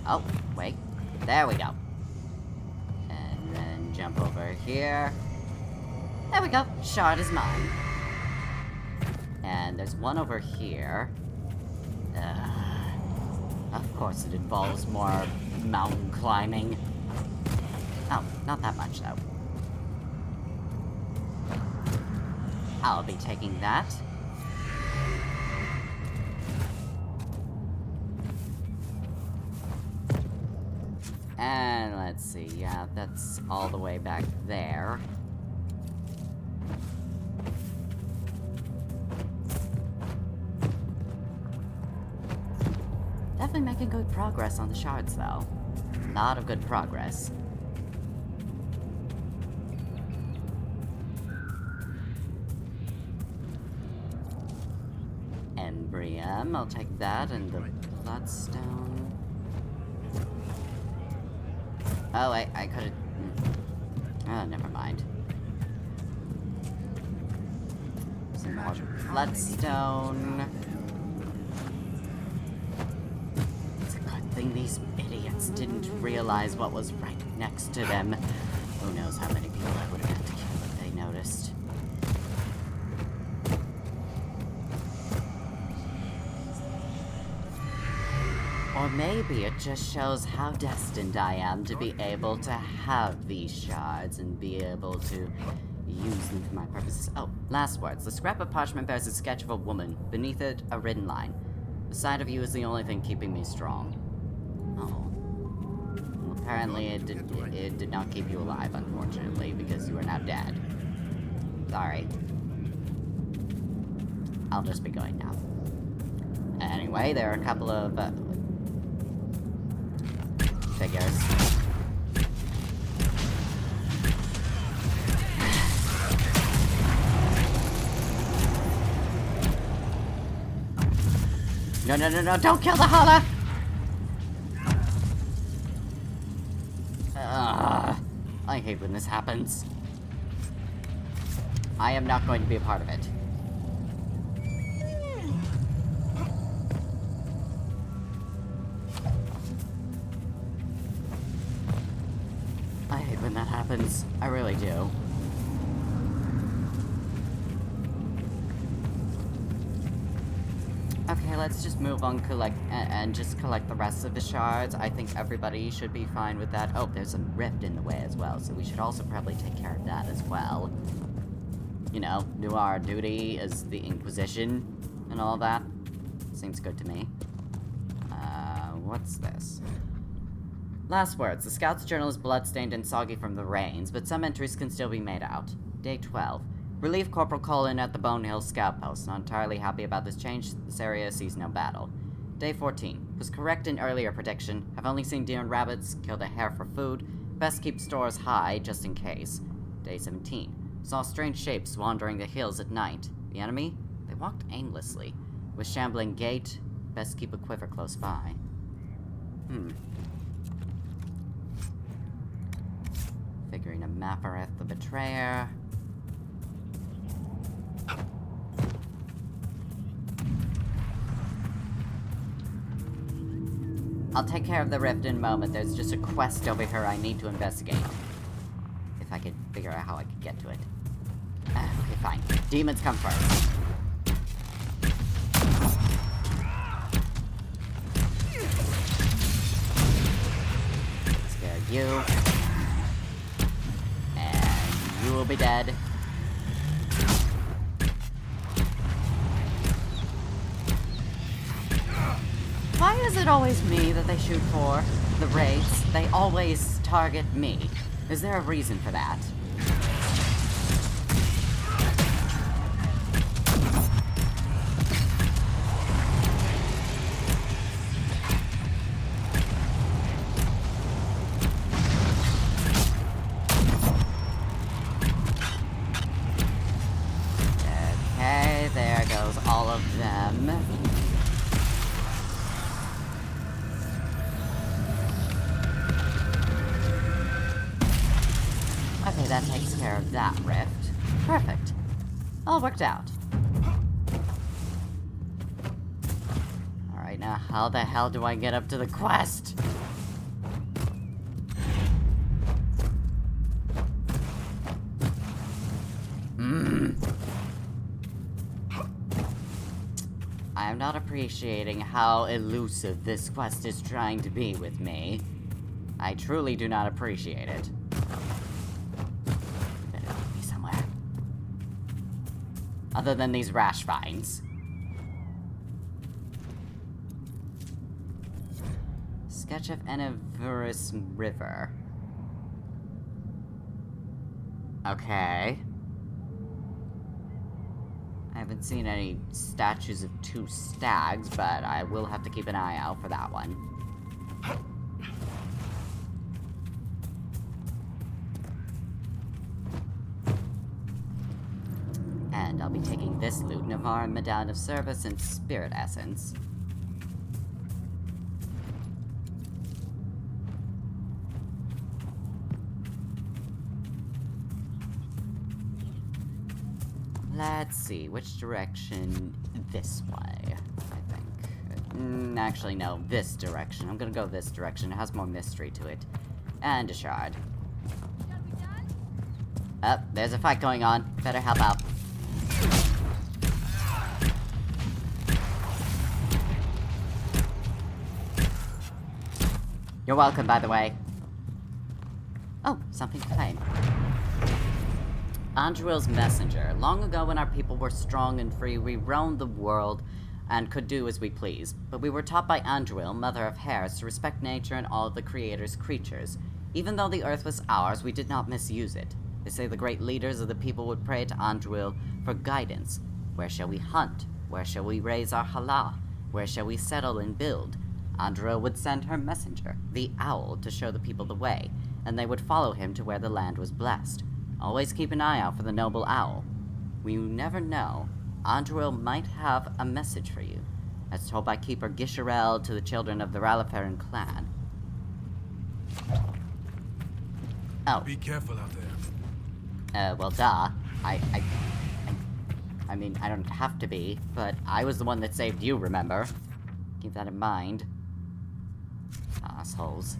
Oh, wait. There we go. And then jump over here. There we go. Shard is mine. And there's one over here. Of course it involves more mountain climbing. Oh, not that much though. I'll be taking that. And let's see, yeah, that's all the way back there. Definitely making good progress on the shards, though. A lot of good progress. Embrium, I'll take that, and the bloodstone. Oh, I could've... Oh, never mind. some more bloodstone. It's a good thing these idiots didn't realize what was right next to them. Who knows how many people I would have had to kill if they noticed. Or maybe it just shows how destined I am to be able to have these shards and be able to use them for my purposes. Oh, last words. The scrap of parchment bears a sketch of a woman. Beneath it, a written line. The sight of you is the only thing keeping me strong. Oh. Well, apparently it did not keep you alive, unfortunately, because you are now dead. Sorry. I'll just be going now. Anyway, there are a couple of figures. No, don't kill the holla! I hate when this happens. I am not going to be a part of it. I hate when that happens. I really do. Okay, let's just move on, and just collect the rest of the shards. I think everybody should be fine with that. Oh, there's a rift in the way as well, so we should also probably take care of that as well. You know, do our duty as the Inquisition and all that. Seems good to me. What's this? Last words. The Scout's journal is bloodstained and soggy from the rains, but some entries can still be made out. Day 12. Relief Corporal Colin at the Bone Hill Scout Post. Not entirely happy about this change. This area sees no battle. Day 14. Was correct in earlier prediction. Have only seen deer and rabbits. Killed a hare for food. Best keep stores high, just in case. Day 17. Saw strange shapes wandering the hills at night. The enemy? They walked aimlessly. With shambling gait. Best keep a quiver close by. Figuring a Mappereth the Betrayer. I'll take care of the rift in a moment. There's just a quest over here I need to investigate. If I could figure out how I could get to it. Okay, fine. Demons come first. Scare you. And you will be dead. Why is it always me that they shoot for? The raids, they always target me. Is there a reason for that? Okay, there goes all of them. Okay, that takes care of that rift. Perfect. All worked out. Alright, now how the hell do I get up to the quest? I am not appreciating how elusive this quest is trying to be with me. I truly do not appreciate it. Other than these rash vines. Sketch of Eniverous River. Okay. I haven't seen any statues of two stags, but I will have to keep an eye out for that one. And I'll be taking this loot, Navarre, Medallion of Service, and Spirit Essence. Let's let's see, which direction? This way, I think. Actually, no, this direction. I'm gonna go this direction. It has more mystery to it. And a shard. Oh, there's a fight going on. Better help out. You're welcome, by the way. Oh, something to claim. Andruil's messenger. Long ago, when our people were strong and free, we roamed the world and could do as we pleased. But we were taught by Andruil, mother of hares, to respect nature and all of the Creator's creatures. Even though the earth was ours, we did not misuse it. They say the great leaders of the people would pray to Andruil for guidance. Where shall we hunt? Where shall we raise our halal? Where shall we settle and build? Andruil would send her messenger, the owl, to show the people the way, and they would follow him to where the land was blessed. Always keep an eye out for the noble owl. We never know. Andruil might have a message for you, as told by Keeper Gisharel to the children of the Ralaferan clan. Oh. Be careful out there. Well, duh. I mean, I don't have to be, but I was the one that saved you, remember? Keep that in mind. Assholes.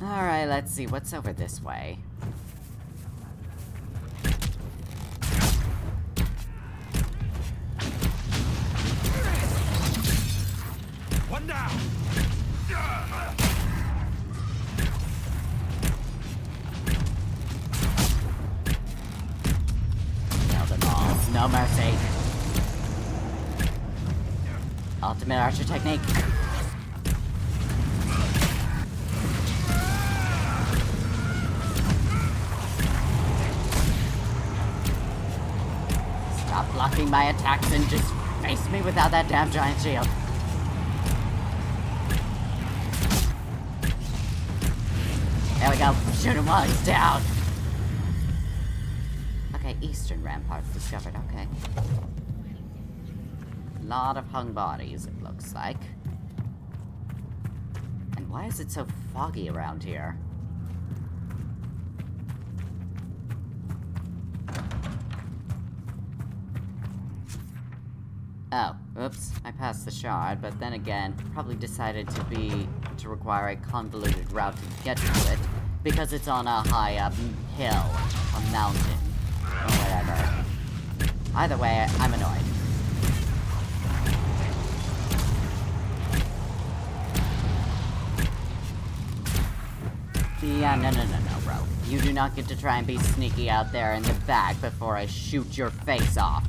Alright, let's see what's over this way. One down! Kill them all. No mercy. Ultimate archer technique. Stop blocking my attacks and just face me without that damn giant shield. There we go. Shoot him while he's down. Okay, eastern ramparts discovered. Okay. Lot of hung bodies, it looks like. And why is it so foggy around here? Oh, oops, I passed the shard, but then again, probably decided to require a convoluted route to get to it, because it's on a high up hill, a mountain, or whatever. Either way, I'm annoyed. Yeah, no, bro. You do not get to try and be sneaky out there in the back before I shoot your face off.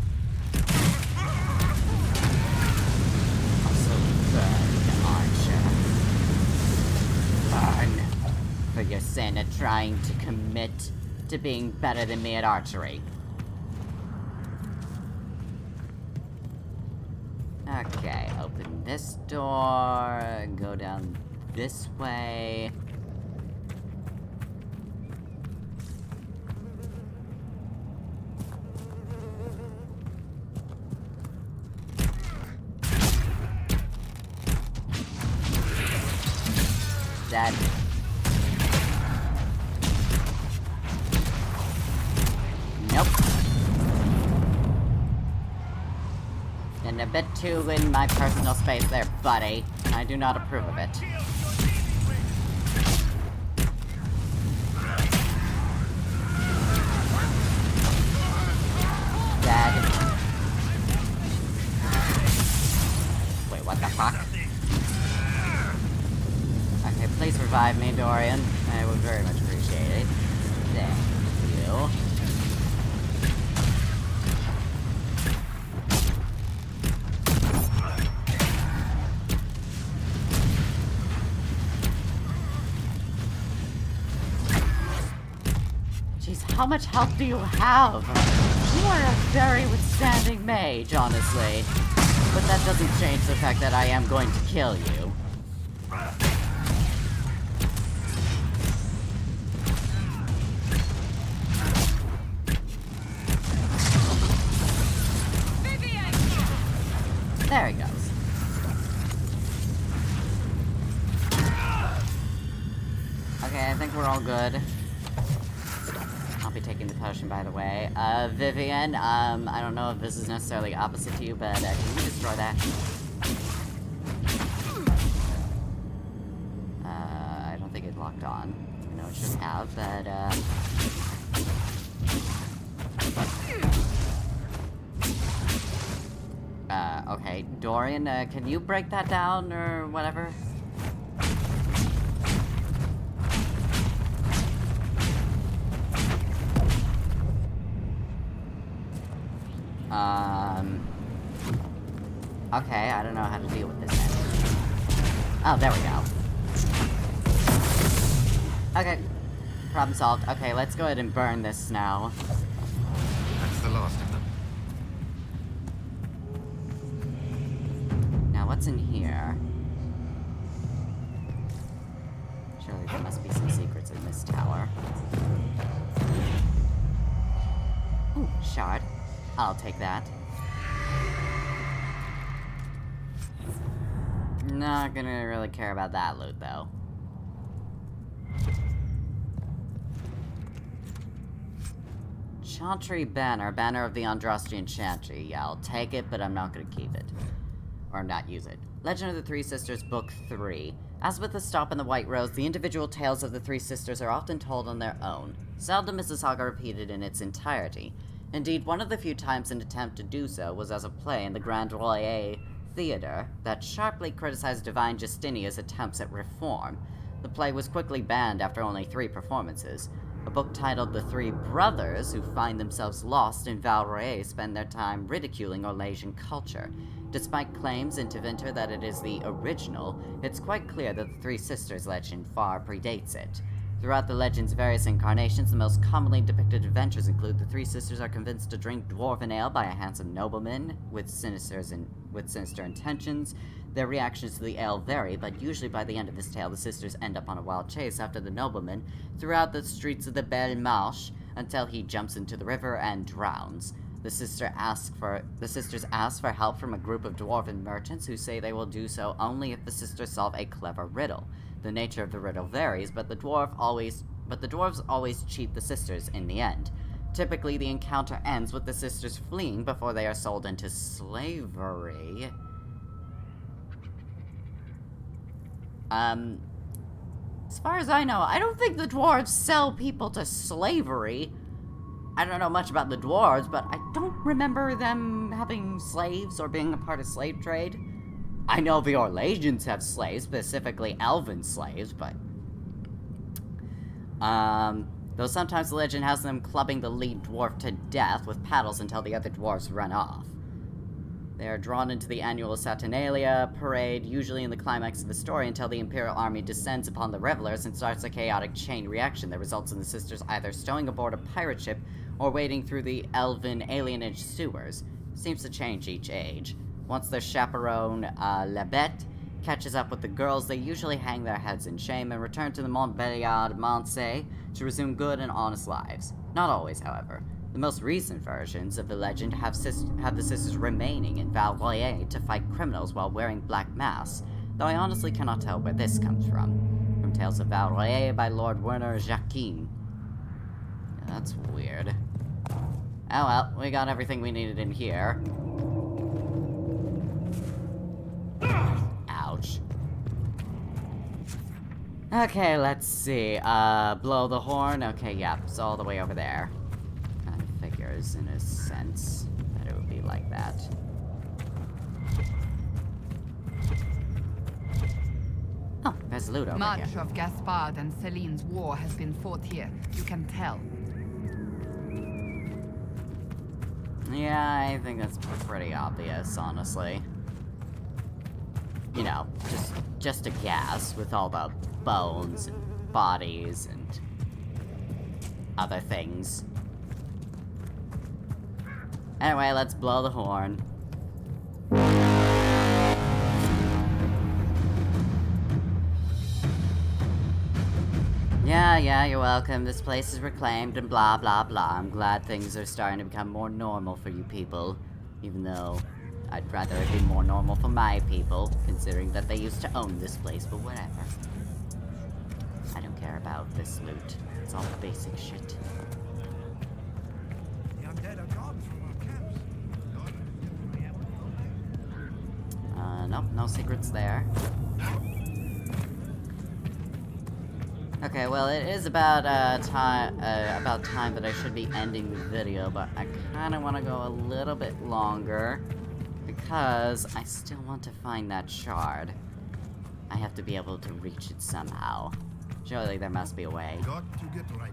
Burn for your sin at trying to commit to being better than me at archery. Okay, open this door, go down this way. Dead. Nope. And a bit too in my personal space there, buddy. I do not approve of it. Dead. Wait, what the fuck? Okay, please revive me, Dorian. I would very much appreciate it. Thank you. Jeez, how much health do you have? You are a very withstanding mage, honestly. But that doesn't change the fact that I am going to kill you. There he goes. Okay, I think we're all good. I'll be taking the potion, by the way. Vivian, I don't know if this is necessarily opposite to you, but can you destroy that? I don't think it locked on. I know it should have, but, okay. Dorian, can you break that down, or whatever? Okay, I don't know how to deal with this then. Oh, there we go. Okay. Problem solved. Okay, let's go ahead and burn this now. That's the last of them. Now, what's in here? Surely there must be some secrets in this tower. Ooh, shard. I'll take that. Not gonna really care about that loot, though. Chantry Banner, Banner of the Andrastian Chantry. Yeah, I'll take it, but I'm not gonna keep it. Or not use it. Legend of the Three Sisters, Book 3. As with the Stop and the White Rose, the individual tales of the Three Sisters are often told on their own. Seldom is the saga repeated in its entirety. Indeed, one of the few times an attempt to do so was as a play in the Grand Royer Theatre that sharply criticized Divine Justinia's attempts at reform. The play was quickly banned after only 3 performances. A book titled The Three Brothers, who find themselves lost in Val Royer, spend their time ridiculing Orlesian culture. Despite claims in Tevinter that it is the original, it's quite clear that the Three Sisters legend far predates it. Throughout the legend's various incarnations, the most commonly depicted adventures include the Three Sisters are convinced to drink dwarven ale by a handsome nobleman with sinister intentions. Their reactions to the ale vary, but usually by the end of this tale, the sisters end up on a wild chase after the nobleman throughout the streets of the Belle Marche until he jumps into the river and drowns. The sisters ask for help from a group of dwarven merchants who say they will do so only if the sisters solve a clever riddle. The nature of the riddle varies, but the dwarves always cheat the sisters in the end. Typically, the encounter ends with the sisters fleeing before they are sold into slavery. As far as I know, I don't think the dwarves sell people to slavery. I don't know much about the dwarves, but I don't remember them having slaves or being a part of slave trade. I know the Orlesians have slaves, specifically elven slaves, but... though sometimes the legend has them clubbing the lead dwarf to death with paddles until the other dwarves run off. They are drawn into the annual Saturnalia parade, usually in the climax of the story, until the Imperial army descends upon the revelers and starts a chaotic chain reaction that results in the sisters either stowing aboard a pirate ship or wading through the elven alienage sewers. Seems to change each age. Once their chaperone, Labette, catches up with the girls, they usually hang their heads in shame and return to the Montbéliard Mansé to resume good and honest lives. Not always, however. The most recent versions of the legend have the sisters remaining in Val Royer to fight criminals while wearing black masks, though I honestly cannot tell where this comes from. From Tales of Val Royer by Lord Werner Jacquin. Yeah, that's weird. Oh well, we got everything we needed in here. Ouch. Okay, let's see. Blow the horn. Okay, yeah, it's all the way over there. Kind of figures, in a sense, that it would be like that. Oh, there's loot over Much here. of Gaspard and Celine's war has been fought here. You can tell. Yeah, I think that's pretty obvious, honestly. You know, just a gas with all the bones and bodies and other things. Anyway, let's blow the horn. Yeah, you're welcome. This place is reclaimed and blah, blah, blah. I'm glad things are starting to become more normal for you people. Even though I'd rather it be more normal for my people, considering that they used to own this place, but whatever. I don't care about this loot. It's all basic shit. The undead are gone from our camps. Nope, no secrets there. Okay, well, it is about time that I should be ending the video, but I kind of want to go a little bit longer because I still want to find that shard. I have to be able to reach it somehow. Surely there must be a way. Got to get right.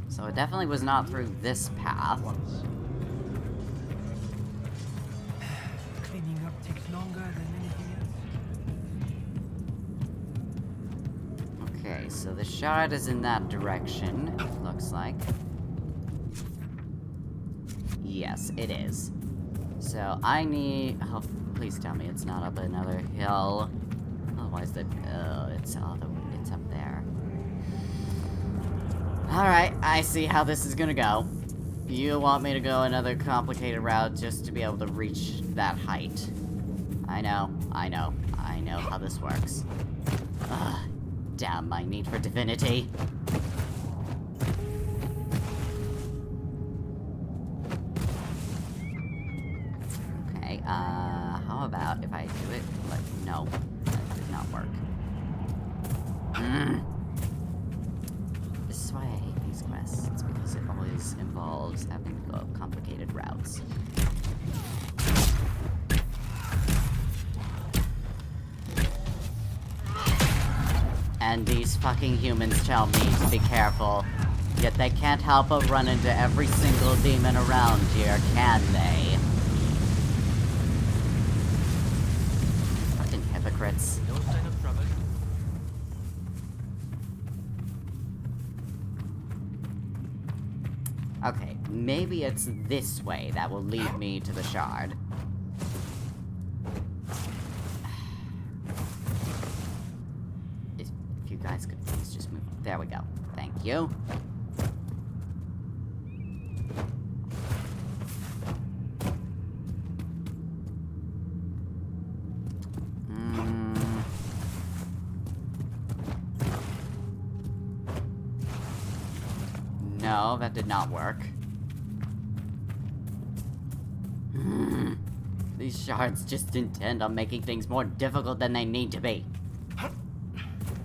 So it definitely was not through this path. Cleaning up takes longer than anything else. Okay, so the shard is in that direction, it looks like. Yes, it is. So I need... Oh, please tell me it's not up another hill. Otherwise, it's up there. Alright, I see how this is gonna go. You want me to go another complicated route just to be able to reach that height. I know how this works. Ugh, damn my need for divinity. Okay, how about if I do it, like, no, that did not work. This is why I hate these quests. It's because it always involves having to go complicated routes. And these fucking humans tell me to be careful. Yet they can't help but run into every single demon around here, can they? Fucking hypocrites. No sign of trouble. Okay, maybe it's this way that will lead me to the shard. If you guys could please just move. There we go. Thank you. No, that did not work. These shards just intend on making things more difficult than they need to be.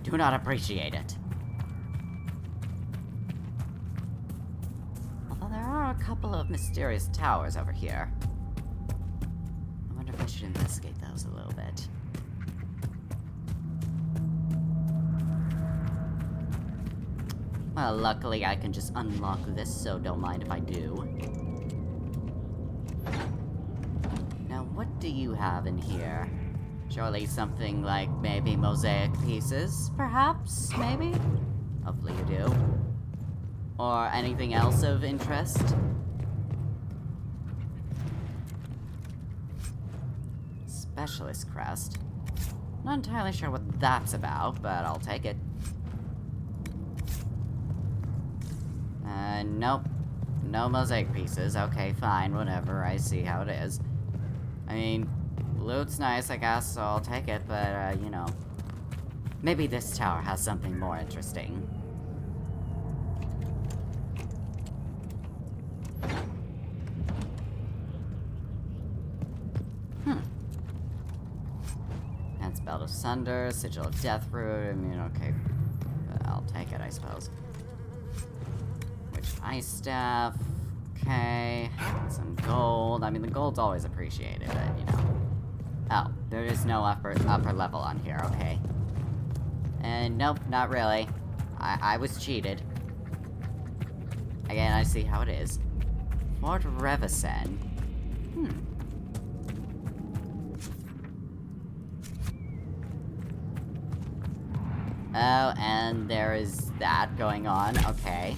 Do not appreciate it. Although there are a couple of mysterious towers over here. I wonder if I should investigate those a little bit. Well, luckily I can just unlock this, so don't mind if I do. Now, what do you have in here? Surely something like maybe mosaic pieces, perhaps? Maybe? Hopefully you do. Or anything else of interest? Specialist crest. Not entirely sure what that's about, but I'll take it. Nope. No mosaic pieces. Okay, fine, whatever. I see how it is. I mean, loot's nice, I guess, so I'll take it, but, you know. Maybe this tower has something more interesting. Hands Belt of Sunder, Sigil of Deathroot. I mean, okay. I'll take it, I suppose. Ice staff, okay, some gold. I mean, the gold's always appreciated, but, you know. Oh, there is no upper level on here, okay. And nope, not really. I was cheated. Again, I see how it is. Fort Revison. Oh, and there is that going on, okay.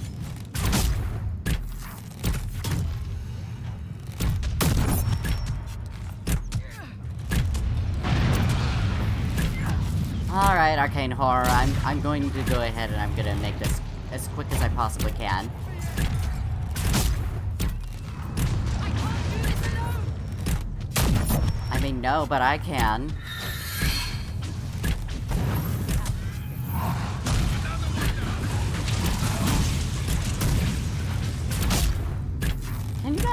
Alright, Arcane Horror, I'm going to go ahead and I'm gonna make this as quick as I possibly can. I mean, no, but I can.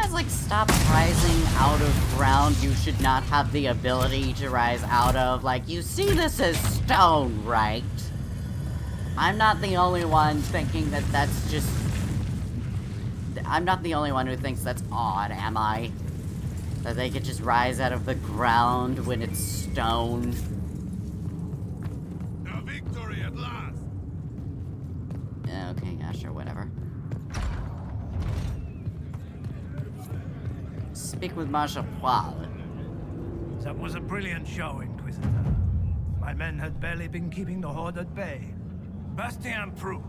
guys, like, stop rising out of ground you should not have the ability to rise out of? Like, you see this as stone, right? I'm not the only one thinking that that's just... I'm not the only one who thinks that's odd, am I? That they could just rise out of the ground when it's stone. A victory at last! Okay, yeah, sure, whatever. Speak with Marshal Poil. That was a brilliant show, Inquisitor. My men had barely been keeping the Horde at bay. Bastien Prou,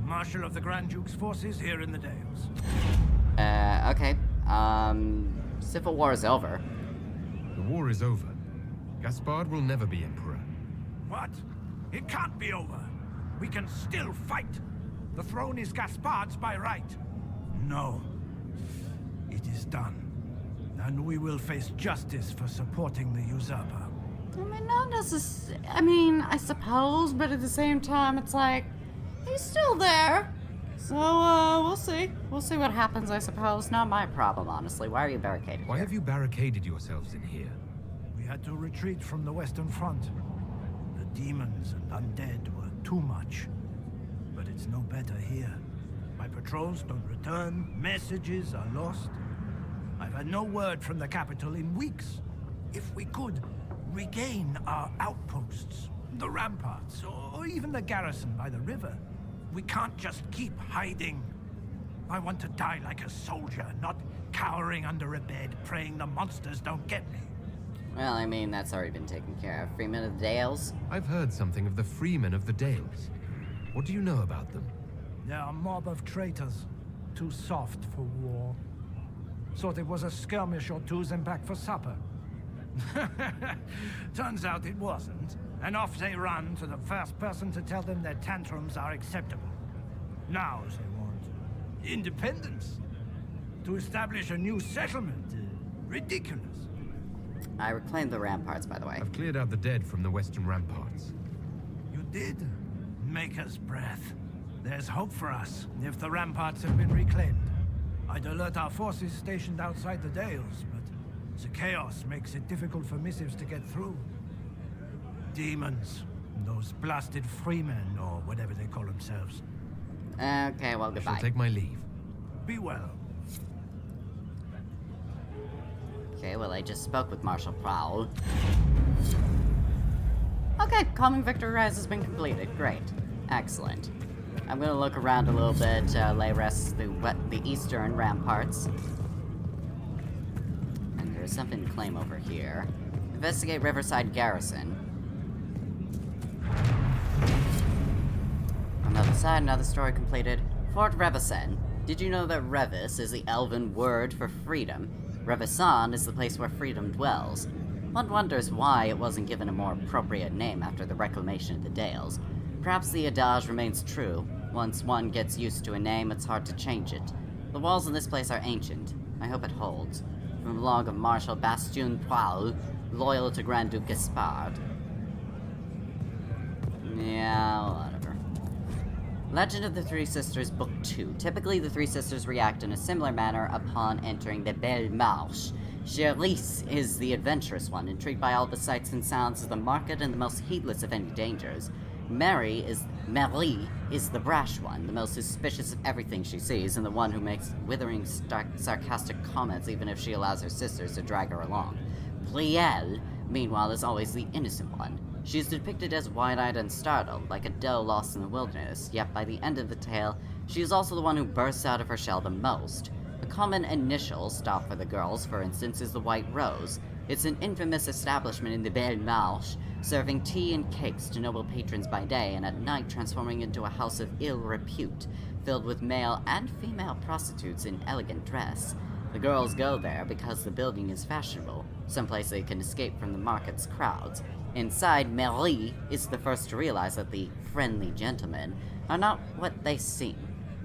Marshal of the Grand Duke's forces here in the Dales. Okay. Civil War is over. The war is over. Gaspard will never be Emperor. What? It can't be over. We can still fight. The throne is Gaspard's by right. No. It is done. And we will face justice for supporting the usurper. I mean, not necessarily. I mean, I suppose, but at the same time, it's like, he's still there. So, we'll see. We'll see what happens, I suppose. Not my problem, honestly. Why are you barricaded Why here? have you barricaded yourselves in here? We had to retreat from the Western Front. The demons and undead were too much. But it's no better here. My patrols don't return, messages are lost. I've had no word from the capital in weeks. If we could regain our outposts, the ramparts, or even the garrison by the river, we can't just keep hiding. I want to die like a soldier, not cowering under a bed, praying the monsters don't get me. Well, I mean, that's already been taken care of. Freeman of the Dales? I've heard something of the Freemen of the Dales. What do you know about them? They're a mob of traitors, too soft for war. Thought it was a skirmish or two's and back for supper. Turns out it wasn't, and off they run to the first person to tell them their tantrums are acceptable. Now they want independence, to establish a new settlement. Ridiculous. I reclaimed the ramparts, by the way. I've cleared out the dead from the western ramparts. You did? Maker's breath. There's hope for us if the ramparts have been reclaimed. I'd alert our forces stationed outside the Dales, but the chaos makes it difficult for missives to get through. Demons. Those blasted freemen, or whatever they call themselves. Okay, well, I shall goodbye. take my leave. Be well. Okay, well, I just spoke with Marshal Prowl. Okay, calming victory rise has been completed. Great. Excellent. I'm gonna look around a little bit, lay rest the eastern ramparts. And there's something to claim over here. Investigate Riverside Garrison. On the other side, another story completed. Fort Revison. Did you know that Revis is the elven word for freedom? Revisan is the place where freedom dwells. One wonders why it wasn't given a more appropriate name after the reclamation of the Dales. Perhaps the adage remains true. Once one gets used to a name, it's hard to change it. The walls in this place are ancient. I hope it holds. From the log of Marshal Bastien Poil, loyal to Grand Duke Gaspard. Yeah, whatever. Legend of the Three Sisters, Book 2. Typically, the Three Sisters react in a similar manner upon entering the Belle Marche. Cherise is the adventurous one, intrigued by all the sights and sounds of the market and the most heedless of any dangers. Marie is the brash one, the most suspicious of everything she sees, and the one who makes withering, sarcastic comments even if she allows her sisters to drag her along. Brielle, meanwhile, is always the innocent one. She is depicted as wide-eyed and startled, like a doe lost in the wilderness, yet by the end of the tale, she is also the one who bursts out of her shell the most. A common initial stop for the girls, for instance, is the White Rose. It's an infamous establishment in the Belle Marche, serving tea and cakes to noble patrons by day, and at night transforming into a house of ill repute, filled with male and female prostitutes in elegant dress. The girls go there because the building is fashionable, someplace they can escape from the market's crowds. Inside, Marie is the first to realize that the friendly gentlemen are not what they seem.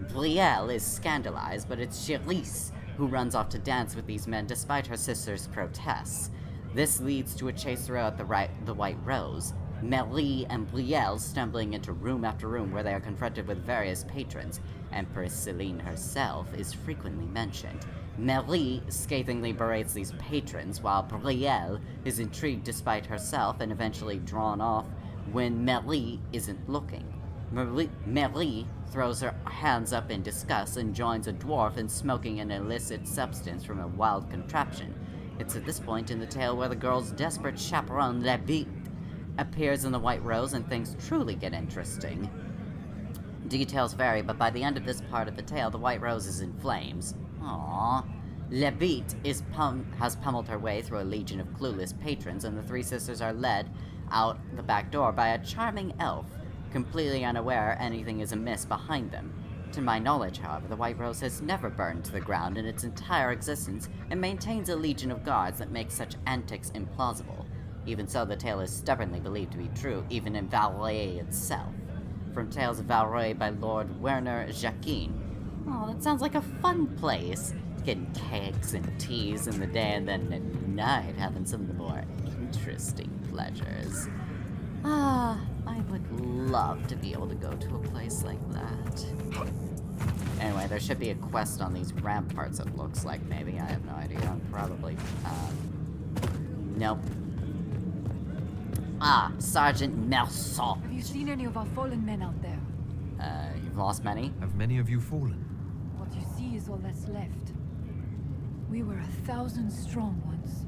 Brielle is scandalized, but it's Cherise who runs off to dance with these men despite her sister's protests. This leads to a chase throughout the White Rose, Marie and Brielle stumbling into room after room where they are confronted with various patrons. Empress Celine herself is frequently mentioned. Marie scathingly berates these patrons, while Brielle is intrigued despite herself and eventually drawn off when Marie isn't looking. Marie throws her hands up in disgust and joins a dwarf in smoking an illicit substance from a wild contraption. It's at this point in the tale where the girl's desperate chaperone, Lebit, appears in the White Rose and things truly get interesting. Details vary, but by the end of this part of the tale, the White Rose is in flames. Aww. Lebit has pummeled her way through a legion of clueless patrons, and the three sisters are led out the back door by a charming elf, completely unaware anything is amiss behind them. To my knowledge, however, the White Rose has never burned to the ground in its entire existence, and maintains a legion of guards that makes such antics implausible. Even so, the tale is stubbornly believed to be true, even in Valray itself. From Tales of Valray by Lord Werner Jacquin. Oh, that sounds like a fun place. Getting cakes and teas in the day, and then at night having some of the more interesting pleasures. Ah, I would love to be able to go to a place like that. Anyway, there should be a quest on these ramparts, it looks like, maybe. I have no idea. Probably. Nope. Ah, Sergeant Merceau. Have you seen any of our fallen men out there? You've lost many? Have many of you fallen? What you see is all that's left. We were 1,000 strong once.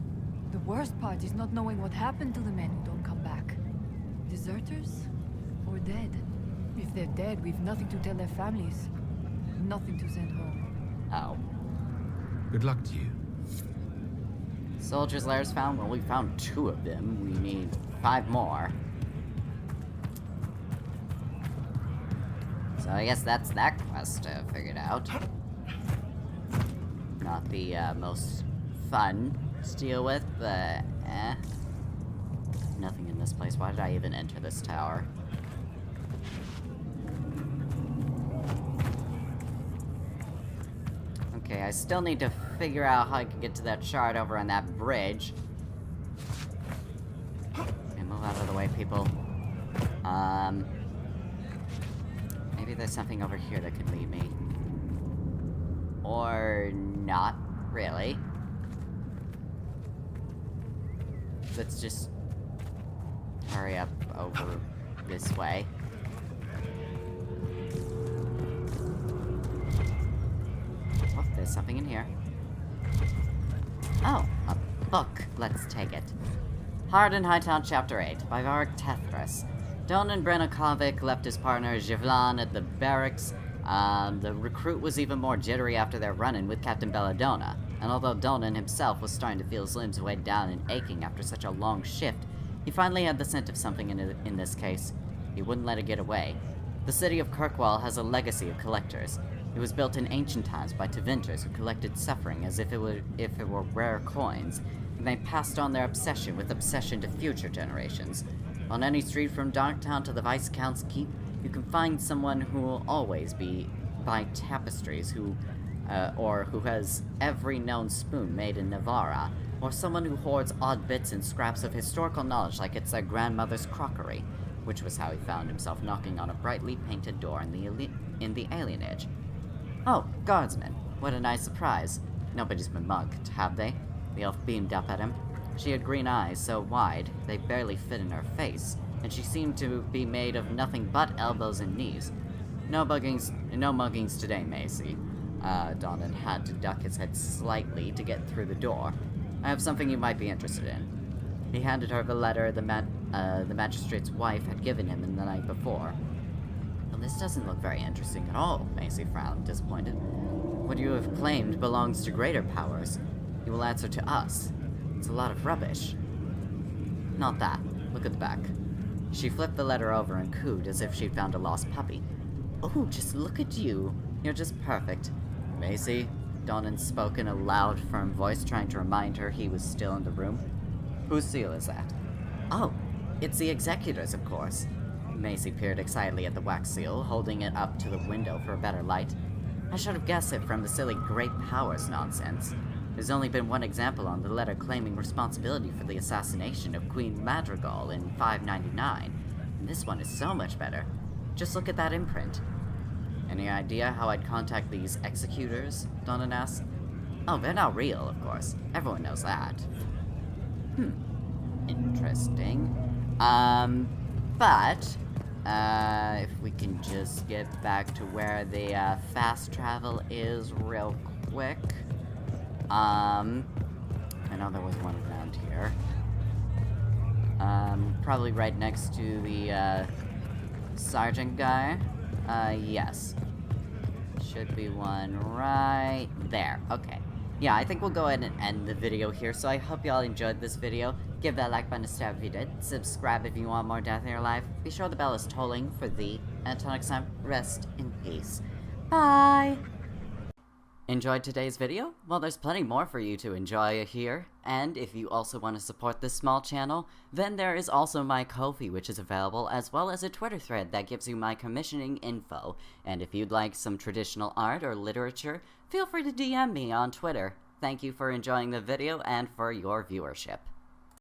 The worst part is not knowing what happened to the men who don't come back. Deserters? Or dead? If they're dead, we've nothing to tell their families. Nothing to send home. Oh. Good luck to you. Soldiers' lairs found? Well, we found 2 of them. We need 5 more. So I guess that's that quest figured out. Not the most fun to deal with, but nothing in this place. Why did I even enter this tower? Okay, I still need to figure out how I can get to that shard over on that bridge. Okay, move out of the way, people. Maybe there's something over here that could lead me. Or not really. Let's just hurry up over this way. Oh, there's something in here. Oh, a book. Let's take it. Hard in Hightown, Chapter 8, by Varric Tethras. Donan Brenokovic left his partner Jivlan at the barracks. The recruit was even more jittery after their run-in with Captain Belladonna, and although Donan himself was starting to feel his limbs weighed down and aching after such a long shift, he finally had the scent of something in this case. He wouldn't let it get away. The city of Kirkwall has a legacy of collectors. It was built in ancient times by Tevinters who collected suffering as if it were rare coins, and they passed on their obsession to future generations. On any street from Darktown to the Viscount's Keep, you can find someone who will always buy tapestries, or who has every known spoon made in Navarra, or someone who hoards odd bits and scraps of historical knowledge like it's their grandmother's crockery, which was how he found himself knocking on a brightly painted door in the alienage. Oh, guardsmen. What a nice surprise. Nobody's been mugged, have they? The elf beamed up at him. She had green eyes so wide they barely fit in her face, and she seemed to be made of nothing but elbows and knees. No muggings today, Macy. Donan had to duck his head slightly to get through the door. I have something you might be interested in. He handed her the letter the magistrate's wife had given him the night before. Well, this doesn't look very interesting at all, Macy frowned, disappointed. What you have claimed belongs to greater powers. You will answer to us. It's a lot of rubbish. Not that. Look at the back. She flipped the letter over and cooed as if she'd found a lost puppy. Oh, just look at you. You're just perfect. Macy, Donan spoke in a loud, firm voice, trying to remind her he was still in the room. Whose seal is that? Oh, it's the Executor's, of course. Macy peered excitedly at the wax seal, holding it up to the window for a better light. I should have guessed it from the silly great powers nonsense. There's only been one example on the letter claiming responsibility for the assassination of Queen Madrigal in 599, and this one is so much better. Just look at that imprint. Any idea how I'd contact these executors? Donan asked. Oh, they're not real, of course. Everyone knows that. Interesting. But if we can just get back to where the fast travel is real quick. I know there was one around here. Probably right next to the sergeant guy. Yes. Should be one right there. Okay. Yeah, I think we'll go ahead and end the video here, so I hope y'all enjoyed this video. Give that like button a star if you did. Subscribe if you want more death in your life. Be sure the bell is tolling for thee. And until next time, rest in peace. Bye! Enjoyed today's video? Well, there's plenty more for you to enjoy here. And if you also want to support this small channel, then there is also my Ko-fi, which is available, as well as a Twitter thread that gives you my commissioning info. And if you'd like some traditional art or literature, feel free to DM me on Twitter. Thank you for enjoying the video and for your viewership.